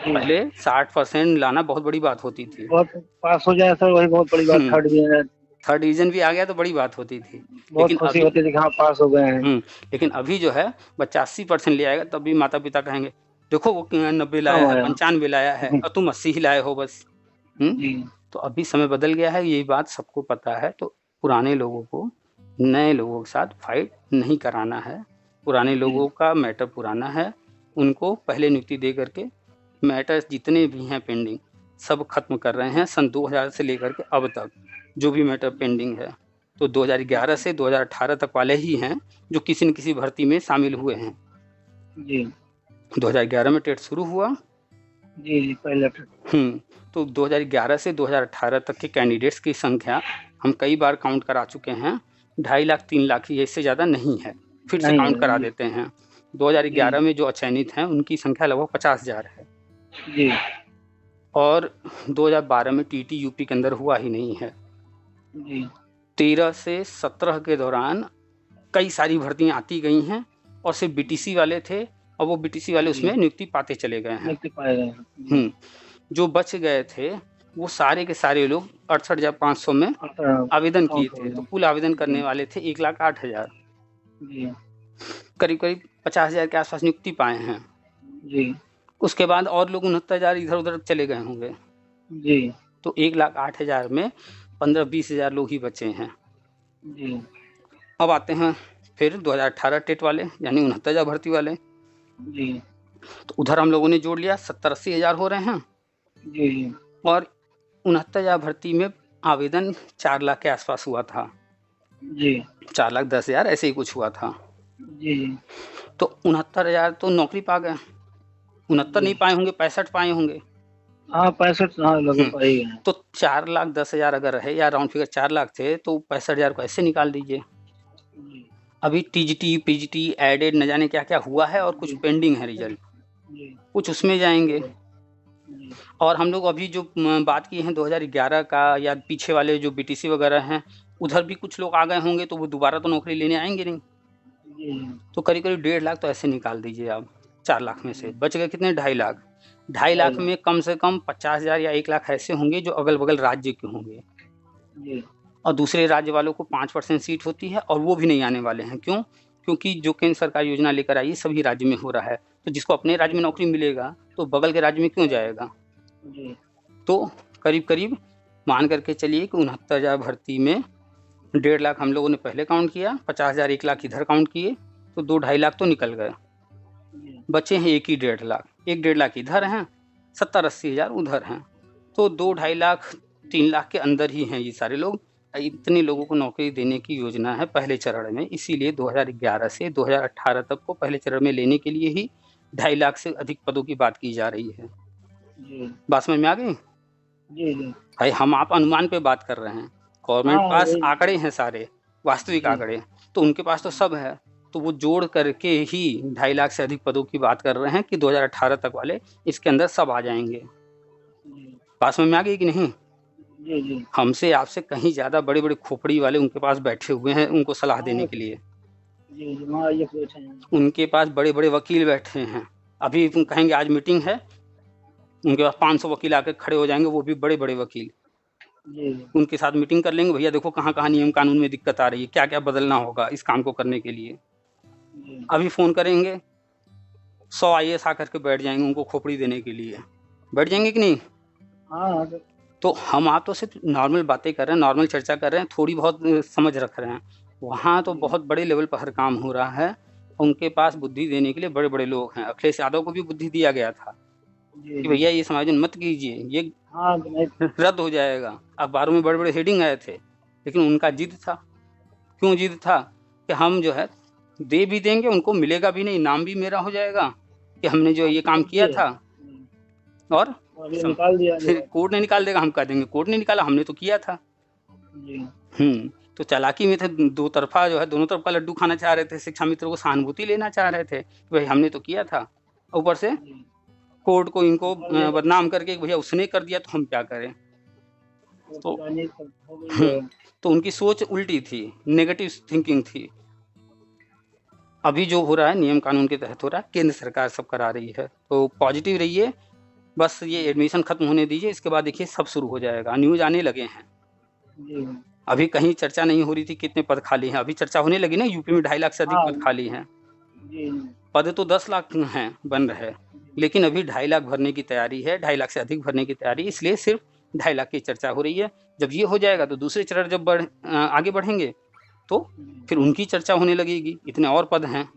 जी। पहले 60% लाना बहुत बड़ी बात होती थी। बहुत पास हो जाए सर, वही बहुत बड़ी बात, हुँ, थर्ड डिवीज़न। थर्ड डिवीज़न भी आ गया तो बड़ी बात होती थी। बहुत लेकिन खुशी अभी होती थी कि हाँ, पास हो गए हैं। हुँ, लेकिन अभी जो है बच्चा 80% ले आएगा तब भी माता-पिता कहेंगे, देखो वो 90 लाया कम है, आया। 95 लाया है और तुम 80 ही लाए हो बस। हुँ? जी, तो अभी समय बदल गया है, यही बात सबको पता है, तो पुराने लोगों को नए लोगों के साथ फाइट नहीं कराना है। पुराने जी, लोगों का मैटर पुराना है, उनको पहले नियुक्ति दे कर के मैटर्स जितने भी हैं पेंडिंग, सब खत्म कर रहे हैं सन 2000 से लेकर के अब तक, जो भी मैटर पेंडिंग है। तो 2011 से 2018 तक वाले ही हैं, जो किसी न किसी भर्ती में शामिल हुए हैं। जी, 2011 में टेट शुरू हुआ। जी, जी, पहले तो 2011 से 2018 तक के कैंडिडेट्स की संख्या हम कई बार काउंट करा चुके हैं। 2.5 लाख 3 लाख ही, इससे ज़्यादा नहीं है। फिर से नहीं काउंट है। करा जी, देते हैं। 2011 में जो अचयनित हैं उनकी संख्या लगभग 50,000 है जी और 2012 में टीटी यूपी के अंदर हुआ ही नहीं है। जी 13 से 17 के दौरान कई सारी भर्तियां आती गई हैं और सिर्फ बीटीसी वाले थे और वो बीटीसी वाले उसमें नियुक्ति पाते चले गए हैं। नियुक्ति पाए गए हैं। जो बच गए थे वो सारे के सारे लोग 68,500 में आवेदन किए थे, तो कुल आवेदन करने वाले थे 1,08,000। जी करीब करीब 50,000 के आसपास नियुक्ति पाए हैं। जी उसके बाद और लोग 69,000 इधर उधर चले गए होंगे, जी तो 1,08,000 में 15-20,000 लोग ही बचे हैं। जी अब आते हैं फिर 2018 टेट वाले यानी 69,000 भर्ती वाले, जी तो उधर हम लोगों ने जोड़ लिया 70-80 हज़ार हो रहे हैं जी जी और 69,000 भर्ती में आवेदन 4 लाख के आसपास हुआ था, जी 4,10,000 ऐसे ही कुछ हुआ था। जी जी तो 69,000 तो नौकरी पा गए, 69 नहीं पाए होंगे, 65 पाए होंगे। हाँ 65 हाँ लगभग पाए गए हैं। तो 4,10,000 अगर है या राउंड फिगर 4 लाख थे तो 65,000 को ऐसे निकाल दीजिए। जी अभी टीजीटी पीजीटी एडेड न जाने क्या क्या हुआ है और कुछ पेंडिंग है रिजल्ट, जी कुछ उसमें जाएंगे। जी और हम लोग अभी जो बात की है 2011 का या पीछे वाले जो बीटीसी वगैरह हैं उधर भी कुछ लोग आ गए होंगे, तो वो दोबारा तो नौकरी लेने आएंगे नहीं। जी तो करीब करीब 1.5 लाख तो ऐसे निकाल दीजिए आप। 4 लाख में से बच गए कितने? 2.5 लाख। 2.5 लाख में कम से कम 50,000 या 1 लाख ऐसे होंगे जो अगल बगल राज्य के होंगे जी और दूसरे राज्य वालों को 5% सीट होती है और वो भी नहीं आने वाले हैं। क्यों? क्योंकि जो केंद्र सरकार योजना लेकर आई है सभी राज्य में हो रहा है, तो जिसको अपने राज्य में नौकरी मिलेगा तो बगल के राज्य में क्यों जाएगा। जी तो करीब करीब मान करके चलिए कि 69,000 भर्ती में 1.5 लाख हम लोगों ने पहले काउंट किया, 50,000 1 लाख इधर काउंट किए, तो 2-2.5 लाख तो निकल गए। जी बचे हैं एक ही 1.5 लाख, एक 1.5 लाख इधर हैं, 70-80 हज़ार उधर हैं, तो 2-2.5 लाख 3 लाख के अंदर ही हैं ये सारे लोग। इतने लोगों को नौकरी देने की योजना है पहले चरण में, इसीलिए 2011 से 2018 तक को पहले चरण में लेने के लिए ही 2.5 लाख से अधिक पदों की बात की जा रही है। जी बात समझ में आ गई? जी जी भाई हम आप अनुमान पे बात कर रहे हैं, गवर्नमेंट हाँ, पास वही। आंकड़े हैं सारे वास्तविक जी। आंकड़े, तो उनके पास तो सब है, तो वो जोड़ करके ही 2.5 लाख से अधिक पदों की बात कर रहे हैं कि 2018 तक वाले इसके अंदर सब आ जाएंगे। जी बात समझ में आ गई कि नहीं? जी जी हमसे आपसे कहीं ज़्यादा बड़े बड़े खोपड़ी वाले उनके पास बैठे हुए हैं उनको सलाह देने के लिए, जी जी हाँ ये सोच है। उनके पास बड़े बड़े वकील बैठे हैं। अभी तुम कहेंगे आज मीटिंग है, उनके पास 500 वकील आके खड़े हो जाएंगे, वो भी बड़े बड़े वकील, जी जी उनके साथ मीटिंग कर लेंगे, भैया देखो कहाँ कहाँ नियम कानून में दिक्कत आ रही है, क्या क्या बदलना होगा इस काम को करने के लिए। जी अभी फ़ोन करेंगे 100 IAS आकर के बैठ जाएंगे उनको खोपड़ी देने के लिए, बैठ जाएंगे कि नहीं? हाँ तो हम आप तो सिर्फ नॉर्मल बातें कर रहे हैं, नॉर्मल चर्चा कर रहे हैं, थोड़ी बहुत समझ रख रहे हैं। वहाँ तो बहुत बड़े लेवल पर हर काम हो रहा है, उनके पास बुद्धि देने के लिए बड़े बड़े लोग हैं। अखिलेश यादव को भी बुद्धि दिया गया था जी कि भैया ये समायोजन मत कीजिए, ये हाँ नहीं रद्द हो जाएगा। अखबारों में बड़े बड़े हेडिंग आए थे, लेकिन उनका जिद था। क्यों जिद था? कि हम जो है दे भी देंगे, उनको मिलेगा भी नहीं, नाम भी मेरा हो जाएगा कि हमने जो ये काम किया था, और अभी निकाल दिया फिर कोर्ट ने निकाल देगा, हम कह देंगे कोर्ट ने निकाला, हमने तो किया था। जी तो चालाकी में थे, दो तरफा जो है दोनों तरफ का लड्डू खाना चाह रहे थे, शिक्षा मित्र को सहानुभूति लेना चाह रहे थे कि भाई हमने तो किया था, ऊपर से कोर्ट को इनको बदनाम करके भैया उसने कर दिया तो हम क्या करें। तो उनकी सोच उल्टी थी, नेगेटिव थिंकिंग थी। अभी जो हो रहा है नियम कानून के तहत हो रहा है, केंद्र सरकार सब करा रही है, तो पॉजिटिव रहिए। बस ये एडमिशन खत्म होने दीजिए, इसके बाद देखिए सब शुरू हो जाएगा, न्यूज आने लगे हैं। अभी कहीं चर्चा नहीं हो रही थी कितने पद खाली हैं, अभी चर्चा होने लगी ना, यूपी में 2.5 लाख से अधिक पद खाली हैं। पद तो 10 लाख हैं बन रहे, लेकिन अभी 2.5 लाख भरने की तैयारी है, 2.5 लाख से अधिक भरने की तैयारी, इसलिए सिर्फ 2.5 लाख की चर्चा हो रही है। जब ये हो जाएगा तो दूसरे चरण जब आगे बढ़ेंगे तो फिर उनकी चर्चा होने लगेगी, इतने और पद हैं।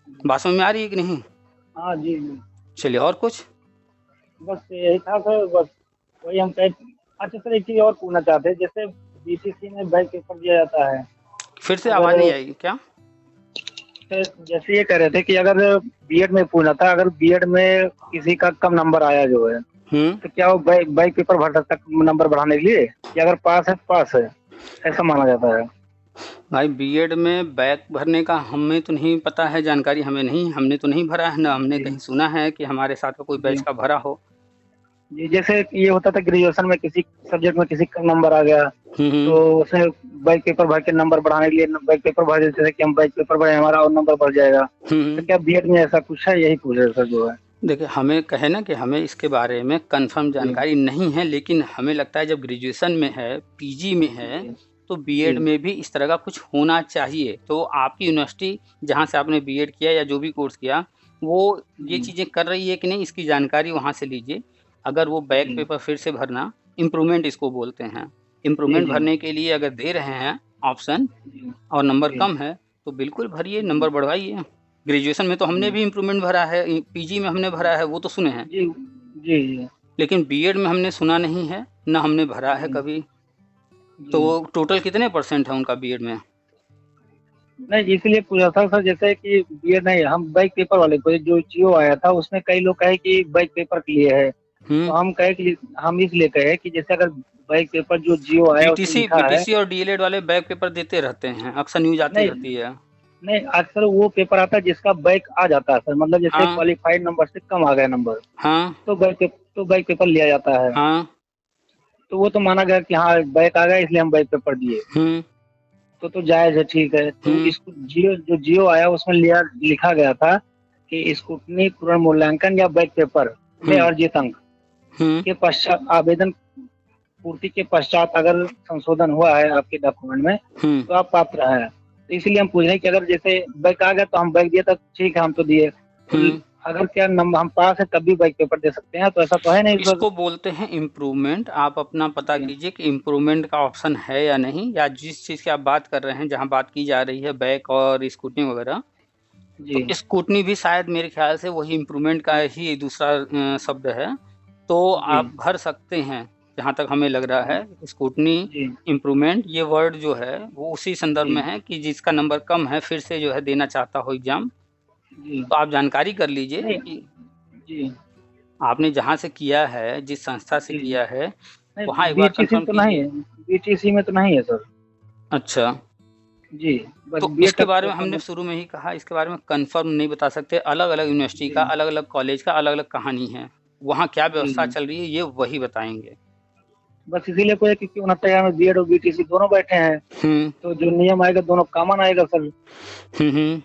बात समझ में आ रही है कि नहीं? हाँ जी चलिए और कुछ? बस यही था सर, बस वही हम कह। अच्छा सर एक चीज और पूछना चाहते हैं, जैसे बीसीसी में बैक पेपर दिया जाता है, फिर से आवाज नहीं आई क्या? जैसे ये कह रहे थे कि अगर बीएड में पूछना था, अगर बीएड में किसी का कम नंबर आया जो है तो क्या वो बैक पेपर भर सकता नंबर बढ़ाने के लिए, या अगर पास है तो पास है, ऐसा माना जाता है? भाई बीएड में बैक भरने का हमें तो नहीं पता है, जानकारी हमें नहीं, हमने तो नहीं भरा है, ना हमने जी कहीं सुना है कि हमारे साथ का कोई बैच जी का भरा हो। जी। जैसे ये होता था ग्रेजुएशन में किसी सब्जेक्ट में किसी का नंबर आ गया हम्म। तो उसे बैक पेपर भर के नंबर बढ़ाने के लिए बैक पेपर भर देते थे कि हम बैक पेपर भरे हमारा और नंबर बढ़ जाएगा। तो हम्म। क्या बीएड में ऐसा कुछ है? यही पूछ रहे सर जो है। देखिए, हमें कहे ना कि हमें इसके बारे में कंफर्म जी जानकारी नहीं है, लेकिन हमें लगता है जब ग्रेजुएशन में है, पीजी में है, जी तो बीएड जी में भी इस तरह का कुछ होना चाहिए। तो आपकी यूनिवर्सिटी जहाँ से आपने बीएड किया या जो भी कोर्स किया, वो ये जी चीज़ें कर रही है कि नहीं, इसकी जानकारी वहाँ से लीजिए। अगर वो बैक जी पेपर फिर से भरना, इम्प्रूवमेंट इसको बोलते हैं, जी इम्प्रूवमेंट जी भरने के लिए अगर दे रहे हैं ऑप्शन जी और नंबर जी कम है, तो बिल्कुल भरिए, जी नंबर बढ़वाइए। ग्रेजुएशन में तो हमने जी भी इम्प्रूवमेंट भरा है, पीजी में हमने भरा है, वो तो सुने हैं। जी जी जी लेकिन बीएड में हमने सुना नहीं है, ना हमने भरा है जी कभी। तो जी। टोटल कितने % है उनका बीएड में? नहीं इसलिए पूछा था सर, जैसे कि बीएड नहीं, हम बैक पेपर वाले को जो जियो आया था उसमें कई लोग कहे कि बैक पेपर के लिए है। तो हम्म। हम कहे कि हम इसलिए कहे कि जैसे अगर बैक पेपर जो जियो आया उसमें बीटीसी लिखा है। बीटीसी और डीएलएड वाले बैक पेपर देते रहते हैं, अक्सर न्यूज आती नहीं रहती है। नहीं, अक्सर वो पेपर आता है जिसका बैक आ जाता है सर, मतलब जैसे हाँ क्वालिफाइड नंबर से कम आ गया नंबर, हाँ तो बैक पेपर लिया जाता है। हाँ। तो वो तो माना गया कि हाँ बैक आ गया इसलिए हम बैक पेपर दिए। हम्म तो जायज है, ठीक है। तो हम्म इसको जियो आया उसमें लिखा गया था कि स्क्रूटनी पुनर्मूल्यांकन या बैक पेपर में हम्म अर्जित अंक हम्म के पश्चात आवेदन पूर्ति के पश्चात अगर संशोधन हुआ है आपके डॉक्यूमेंट में हम्म तो आप पात्र हैं। तो इसलिए हम पूछ रहे हैं कि अगर जैसे बैक आ गया तो हम बैक दिए तो ठीक है, हम तो दिए। तो हम्म। अगर क्या नंबर हम पास है तब भी बैक पेपर दे सकते हैं? तो ऐसा तो है नहीं सर। इसको बोलते हैं इम्प्रूवमेंट। आप अपना पता जी कीजिए कि इम्प्रूवमेंट का ऑप्शन है या नहीं, या जिस चीज़ की आप बात कर रहे हैं, जहाँ बात की जा रही है बैक और स्कूटनी वगैरह, जी तो स्कूटनी भी शायद मेरे ख्याल से वही इम्प्रूवमेंट का ही दूसरा शब्द है। तो जी आप भर सकते हैं, जहाँ तक हमें लग रहा है। स्कूटनी, जी इम्प्रूवमेंट, ये वर्ड जो है वो उसी संदर्भ जी में है कि जिसका नंबर कम है फिर से जो है देना चाहता हो एग्जाम। जी। तो आप जानकारी कर लीजिए नहीं कि जी आपने जहाँ से किया है, जिस संस्था से जी किया है, नहीं, वहाँ एक बार बीटीसी कंफर्म में तो नहीं कीजिए। है, बीटीसी में तो नहीं है सर। अच्छा, जी, बस तो बीएड इसके तक बारे तो में हमने सब। शुरू में ही कहा, इसके बारे में कंफर्म नहीं बता सकते। अलग अलग यूनिवर्सिटी का, जी अलग अलग कॉलेज का अलग अलग कहानी है, वहाँ क्या जी व्यवस्था जी। चल रही है ये वही बताएंगे। बस इसीलिए कोई क्योंकि 69 में बीएड और बीटीसी दोनों बैठे हैं, हम्म तो जो नियम आएगा दोनों कॉमन आएगा सर। हम्म।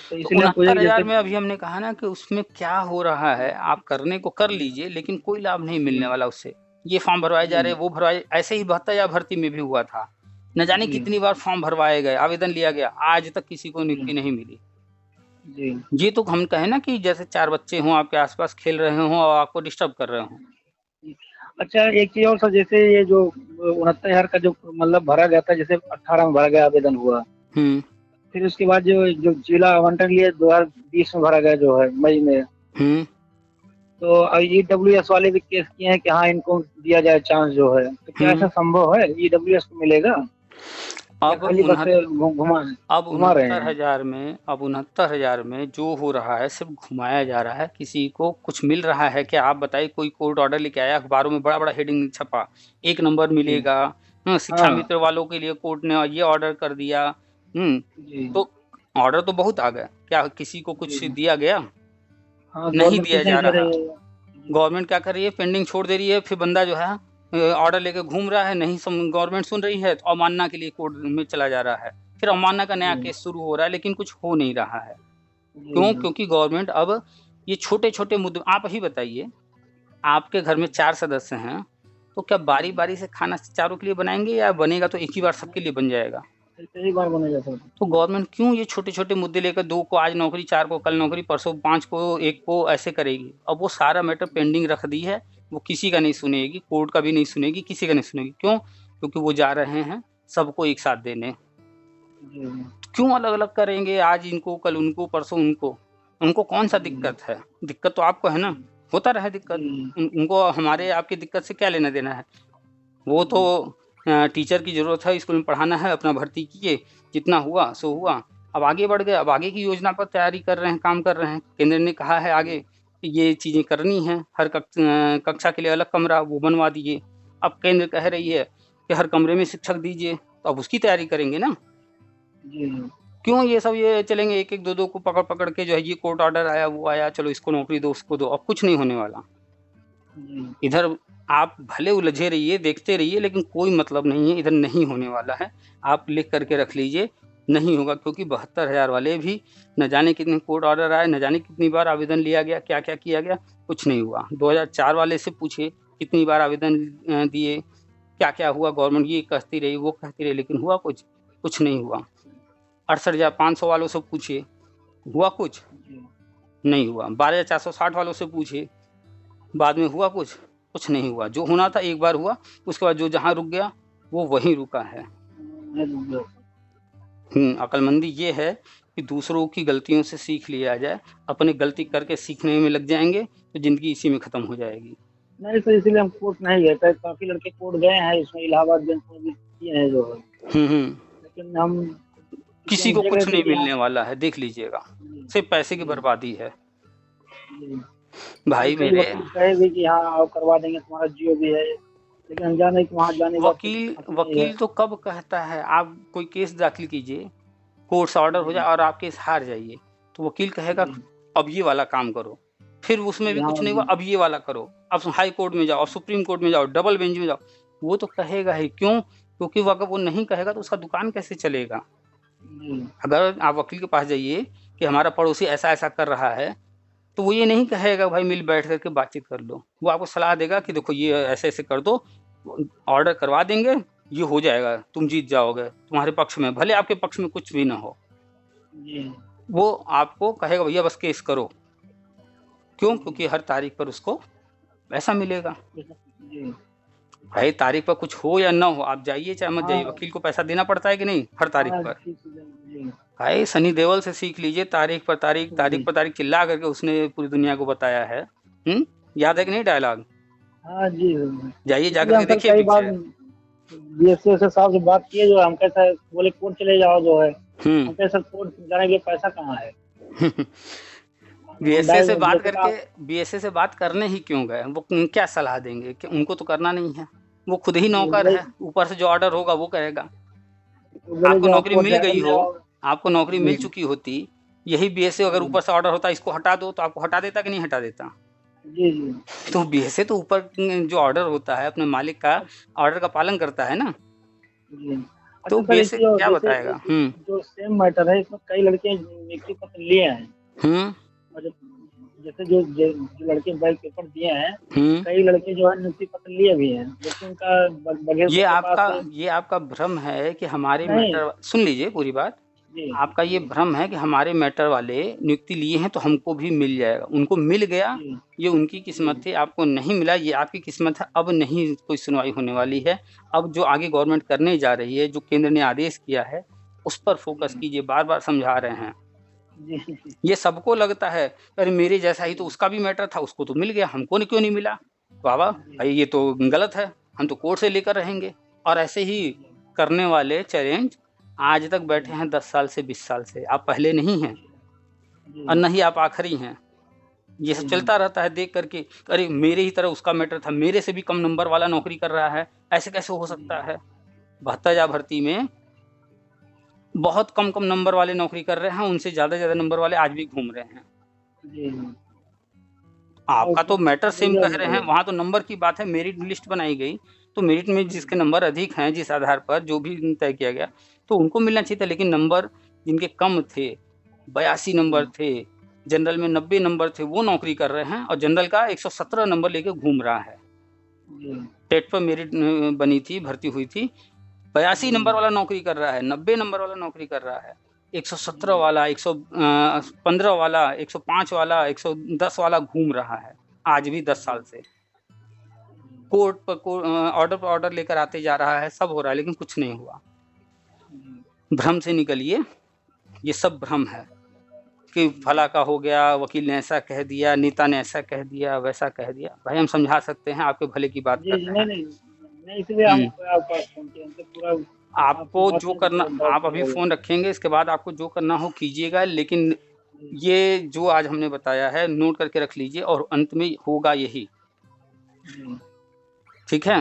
तो तो इसलिए हम पूछे कि 69,000 जैसे। में अभी हमने कहा ना कि उसमें क्या हो रहा है, आप करने को कर लीजिए, लेकिन कोई लाभ नहीं जी मिलने वाला उससे। ये फॉर्म भरवाए जा रहे जी हैं, वो भरवाए, ऐसे ही 72 भर्ती में भी हुआ था। न जाने जी कितनी बार फॉर्म भरवाए गए, आवेदन लिया गया, आज तक किसी को जी नियुक्ति नहीं मिली। जी। ये तो हम कहें ना कि जैसे 4 बच्चे हों आपके आस-पास खेल रहे हों और आपको डिस्टर्ब कर रहे हों। अच्छा एक चीज और सर, जैसे ये जो 69,000 का जो मतलब भरा गया था, जैसे 18 में भरा गया आवेदन हुआ, हुँ, फिर उसके बाद जो जो जिला आवंटन लिए 2020 में भरा गया जो है मई में, हुँ। तो अब ईडब्ल्यूएस वाले भी केस किए हैं कि हाँ इनको दिया जाए चांस जो है, तो क्या ऐसा हुँ। संभव है? ईडब्ल्यूएस को मिलेगा या अब खाली बस उन्हत घुमा अब घुमा रहे हैं? 69,000 में जो हो रहा है सिर्फ़ घुमाया जा रहा है। किसी को कुछ मिल रहा है क्या? आप बताइए, कोई कोर्ट ऑर्डर लेके आया, अखबारों में बड़ा-बड़ा हेडिंग छपा, 1 नंबर जी मिलेगा, शिक्षा हाँ मित्र वालों के लिए कोर्ट ने ये ऑर्डर कर दिया। हुँ, जी तो ऑर्डर तो बहुत आ गए, क्या किसी को कुछ जी। दिया गया? हाँ नहीं गवर्नमेंट दिया कुछ नहीं जा दे रहा। रही है। जी गवर्नमेंट क्या कर रही है, पेंडिंग छोड़ दे रही है, फिर बंदा जो है ऑर्डर लेके घूम रहा है, नहीं गवर्नमेंट सुन रही है, तो अवमानना के लिए कोर्ट में चला जा रहा है। फिर अवमानना का नया जी केस शुरू हो रहा है, लेकिन कुछ हो नहीं रहा है। जी क्यों? जी क्योंकि गवर्नमेंट अब ये छोटे-छोटे मुद्दे, आप ही बताइए, आपके घर में 4 सदस्य हैं, तो क्या बारी-बारी से खाना चारों के लिए बनाएँगे, या बनेगा तो एक ही बार सबके लिए बन जाएगा? कई बार बनेगा सर। तो गवर्नमेंट क्यों ये छोटे-छोटे मुद्दे लेकर 2 को आज नौकरी, 4 को कल नौकरी, परसों 5 को 1 को ऐसे करेगी? अब वो सारा मैटर पेंडिंग रख दी है, वो किसी का नहीं सुनेगी, कोर्ट का भी नहीं सुनेगी, किसी का नहीं सुनेगी। क्यों? क्योंकि वो जा रहे हैं सबको एक साथ देने। जी जी क्यों अलग-अलग करेंगे, आज इनको, कल उनको, परसों उनको? उनको कौन-सा दिक्कत है? दिक्कत तो आपको है ना, होता रहे दिक्कत। जी उनको हमारे आपकी दिक्कत से क्या लेना-देना है? वो तो टीचर की ज़रूरत है, स्कूल में पढ़ाना है, अपना भर्ती किए, जितना हुआ सो हुआ। अब आगे बढ़ गए, अब आगे की योजना पर तैयारी कर रहे हैं, काम कर रहे हैं। केंद्र ने कहा है आगे कि ये चीज़ें करनी हैं, हर कक्षा के लिए अलग कमरा वो बनवा दीजिए। अब केंद्र कह रही है कि हर कमरे में शिक्षक दीजिए, तो अब उसकी तैयारी करेंगे ना। जी क्यों ये सब ये चलेंगे, एक एक दो दो को पकड़ पकड़ के जो है ये कोर्ट ऑर्डर आया वो आया, चलो इसको नौकरी दो उसको दो, अब कुछ नहीं होने वाला। जी इधर आप भले उलझे रहिए, देखते रहिए, लेकिन कोई मतलब नहीं है, इधर नहीं होने वाला है। आप लिख करके रख लीजिए, नहीं होगा, क्योंकि 72,000 वाले भी न जाने कितने कोर्ट ऑर्डर आए, न जाने कितनी बार आवेदन लिया गया, क्या क्या किया गया, कुछ नहीं हुआ। 2004 वाले से पूछिए कितनी बार आवेदन दिए, क्या क्या हुआ, गवर्नमेंट ये कहती रही वो कहती रही, लेकिन हुआ कुछ? कुछ नहीं हुआ। 68,500 वालों से पूछिए, हुआ कुछ? जी नहीं हुआ। 12,460 वालों से पूछिए, बाद में हुआ कुछ? कुछ नहीं हुआ। जो होना था एक बार हुआ, उसके बाद जो जहाँ रुक गया वो वहीं रुका है। अक्लमंदी ये है कि दूसरों की गलतियों से सीख लिया जाए, अपने गलती करके सीखने में लग जाएंगे तो जिंदगी इसी में खत्म हो जाएगी। नहीं सर, इसीलिए हम कोर्ट नहीं गए थे। काफी लड़के कोर्ट गए हैं, इसमें इलाहाबाद बेंच में भी किए हैं जो है, लेकिन हम किसी को देख कुछ रहे थे नहीं कि मिलने वाला है, देख लीजिएगा, सिर्फ पैसे की बर्बादी है भाई कई मेरे। वकील कहे भी कि हाँ आओ करवा देंगे, तुम्हारा जियो भी है, लेकिन हम जाने कि वहाँ जाने के बाद वकील तो कब कहता है, आप कोई केस दाखिल कीजिए, कोर्ट से ऑर्डर हो जाए और आप केस हार जाइए, तो वकील कहेगा अब ये वाला काम करो, फिर उसमें भी कुछ नहीं हुआ, अब ये वाला करो, अब हाई कोर्ट में जाओ, सुप्रीम कोर्ट में जाओ, डबल बेंच में जाओ, वो तो कहेगा ही। क्यों? क्योंकि वो अगर वो नहीं कहेगा तो उसका दुकान कैसे चलेगा। अगर आप वकील के पास जाइए कि हमारा पड़ोसी ऐसा ऐसा कर रहा है, तो वो ये नहीं कहेगा भाई मिल बैठ करके बातचीत कर लो, वो आपको सलाह देगा कि देखो ये ऐसे ऐसे कर दो, ऑर्डर करवा देंगे, ये हो जाएगा, तुम जीत जाओगे, तुम्हारे पक्ष में, भले आपके पक्ष में कुछ भी ना हो, वो आपको कहेगा भैया बस केस करो। क्यों? क्योंकि हर तारीख पर उसको पैसा मिलेगा। भाई तारीख पर कुछ हो या ना हो, आप जाइए चाहे मत जाइए, वकील को पैसा देना पड़ता है कि नहीं हर तारीख पर। भाई सनी देओल से सीख लीजिए, तारीख पर तारीख, तारीख पर तारीख चिल्ला करके उसने पूरी दुनिया को बताया है। याद है कि नहीं डायलॉग? हाँ जी, जाइए जाकर के देखिए बीएससी साहब से बात किए, जो हम कैसा बोले कोर्ट चले जाओ जो है, हम कैसा कोर्ट जाने के लिए पैसा कहाँ है। बीएससी से बात करके, बीएससी से बात करने ही क्यों गए, वो क्या सलाह देंगे कि उनको तो करना नहीं है, वो खुद ही नौकर है, ऊपर से जो ऑर्डर होगा वो करेगा। आपको नौकरी मिल गई हो, आपको नौकरी मिल चुकी होती, यही बीएससी अगर ऊपर से ऑर्डर होता इसको हटा दो, तो आपको हटा देता कि नहीं हटा देता? तो बीएससी तो ऊपर जो ऑर्डर होता है अपने मालिक का ऑर्डर का पालन करता है ना, तो बीएससी क्या बताएगा। जो सेम मैटर है, इसमें कई लड़के नियुक्ति पत्र लिए हैं, जैसे जो लड़के बैक पेपर दिए हैं, कई लड़के जो है नियुक्ति पत्र लिए भी हैं, लेकिन उनका ये आपका भ्रम है कि हमारे मैटर, सुन लीजिए पूरी बात, आपका ये भ्रम है कि हमारे मैटर वाले नियुक्ति लिए हैं तो हमको भी मिल जाएगा, उनको मिल गया, ये उनकी किस्मत थी, आपको नहीं मिला ये आपकी किस्मत है। अब नहीं कोई सुनवाई होने वाली है, अब जो आगे गवर्नमेंट करने जा रही है, जो केंद्र ने आदेश किया है उस पर फोकस कीजिए, बार बार समझा रहे हैं। ये सबको लगता है अरे मेरे जैसा ही तो उसका भी मैटर था, उसको तो मिल गया, हमको क्यों नहीं मिला, बाबा भाई ये तो गलत है, हम तो कोर्ट से लेकर रहेंगे। और ऐसे ही करने वाले चैलेंज आज तक बैठे हैं 10 साल से 20 साल से, आप पहले नहीं हैं और न ही आप आखिरी हैं। ये सब चलता रहता है देख करके, अरे मेरे ही तरह उसका मैटर था, मेरे से भी कम नंबर वाला नौकरी कर रहा है, ऐसे कैसे हो सकता है। 72,000 भर्ती में बहुत कम नंबर वाले नौकरी कर रहे हैं, उनसे ज्यादा नंबर वाले आज भी घूम रहे हैं। आपका तो मैटर सेम कह रहे हैं, वहां तो नंबर की बात है, मेरिट लिस्ट बनाई गई तो मेरिट में जिसके नंबर अधिक हैं, जिस आधार पर जो भी तय किया गया तो उनको मिलना चाहिए था, लेकिन नंबर जिनके कम थे, 82 नंबर थे, जनरल में 90 नंबर थे, वो नौकरी कर रहे हैं, और जनरल का 117 नंबर लेके घूम रहा है। टेट पर मेरिट बनी थी, भर्ती हुई थी, 82 नंबर वाला नौकरी कर रहा है, 90 नंबर वाला नौकरी कर रहा है, 117 वाला, 115 वाला, 105 वाला, 110 वाला घूम रहा है आज भी 10 साल से। कोर्ट पर ऑर्डर लेकर आते जा रहा है, सब हो रहा है, लेकिन कुछ नहीं हुआ। भ्रम से निकलिए, ये सब भ्रम है कि फला का हो गया, वकील ने ऐसा कह दिया, नेता ने ऐसा कह दिया, वैसा कह दिया। भाई हम समझा सकते हैं, आपके भले की बात कर रहे हैं, इसलिए हम आपको जो करना, आप अभी फोन रखेंगे, इसके बाद आपको जो करना हो कीजिएगा, लेकिन ये जो आज हमने बताया है नोट करके रख लीजिए, और अंत में होगा यही, ठीक है।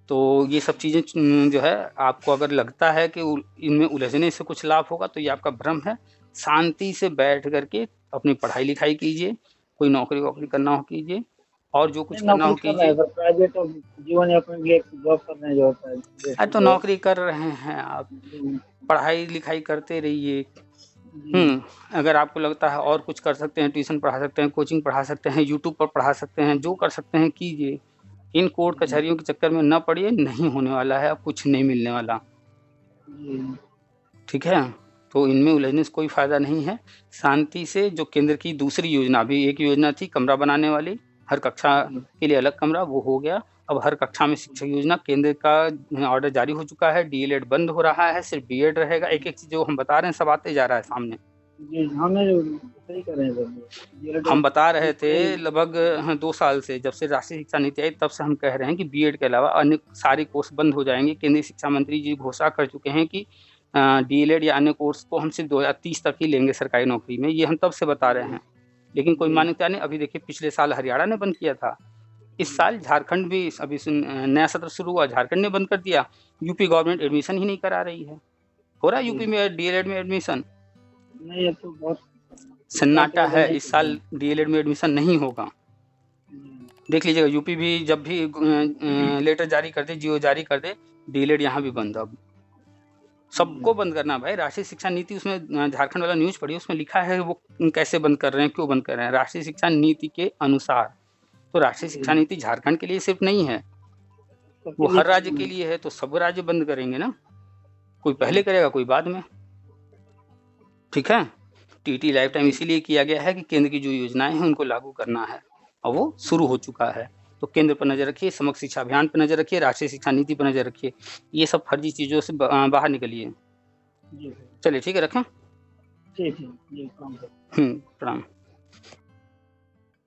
तो ये सब चीज़ें जो है आपको अगर लगता है कि इनमें उलझने से कुछ लाभ होगा तो ये आपका भ्रम है। शांति से बैठ करके अपनी पढ़ाई लिखाई कीजिए, कोई नौकरी वोकरी करना हो कीजिए, और जो कुछ करना हो नौकरी कर रहे हैं कीजिए। सर, प्राइवेट और जीवन यापन के लिए जॉब कर रहे हैं जो होता है अरे तो नौकरी कर रहे हैं आप, पढ़ाई लिखाई करते रहिए। अगर आपको लगता है और कुछ कर सकते हैं, ट्यूशन पढ़ा सकते हैं, कोचिंग पढ़ा सकते हैं, यूट्यूब पर पढ़ा सकते हैं, जो कर सकते हैं कीजिए। इन कोर्ट कचहरियों के चक्कर में न पड़िए, नहीं होने वाला है, अब कुछ नहीं मिलने वाला। ठीक है, तो इनमें उलझने से कोई फायदा नहीं है। शांति से जो केंद्र की दूसरी योजना, भी एक योजना थी कमरा बनाने वाली, हर कक्षा के लिए अलग कमरा, वो हो गया। अब हर कक्षा में शिक्षक योजना, केंद्र का ऑर्डर जारी हो चुका है, डीएलएड बंद हो रहा है, सिर्फ बीएड रहेगा। एक एक चीज जो हम बता रहे हैं सब आते जा रहा है सामने। सही कर रहे हैं हम बता रहे थे लगभग 2 साल से, जब से राष्ट्रीय शिक्षा नीति आई तब से हम कह रहे हैं कि बीएड के अलावा अन्य सारे कोर्स बंद हो जाएंगे। केंद्रीय शिक्षा मंत्री जी घोषणा कर चुके हैं कि डीएलएड या अन्य कोर्स को हम सिर्फ 2030 तक ही लेंगे सरकारी नौकरी में। ये हम तब से बता रहे हैं, लेकिन कोई मान्यता नहीं। अभी देखिए पिछले साल हरियाणा ने बंद किया था, इस साल झारखंड भी, अभी नया सत्र शुरू हुआ, झारखंड ने बंद कर दिया। यूपी गवर्नमेंट एडमिशन ही नहीं करा रही है। हो रहा है यूपी में डीएलएड में एडमिशन? नहीं, ये तो बहुत सन्नाटा है, इस साल डीएलएड में एडमिशन नहीं होगा। देख लीजिएगा, यूपी भी जब भी लेटर जारी कर दे, जियो जारी कर दे, डीएलएड यहाँ भी बंद। अब सबको बंद करना भाई। राष्ट्रीय शिक्षा नीति, उसमें झारखंड वाला न्यूज पढ़िए, उसमें लिखा है वो कैसे बंद कर रहे हैं, क्यों बंद कर रहे हैं, राष्ट्रीय शिक्षा नीति के अनुसार। तो राष्ट्रीय शिक्षा नीति झारखंड के लिए सिर्फ नहीं है, वो हर राज्य के लिए है। तो सब राज्य बंद करेंगे ना, कोई पहले करेगा कोई बाद में। ठीक है, टीटी लाइफ टाइम इसीलिए किया गया है कि केंद्र की जो योजनाएं हैं उनको लागू करना है, और वो शुरू हो चुका है। तो केंद्र पर नजर रखिए, समग्र शिक्षा अभियान पर नजर रखिए, राष्ट्रीय शिक्षा नीति पर नजर रखिए। ये सब फर्जी चीजों से बाहर निकलिए। चलिए ठीक है, रखें। ठीक है, प्रणाम।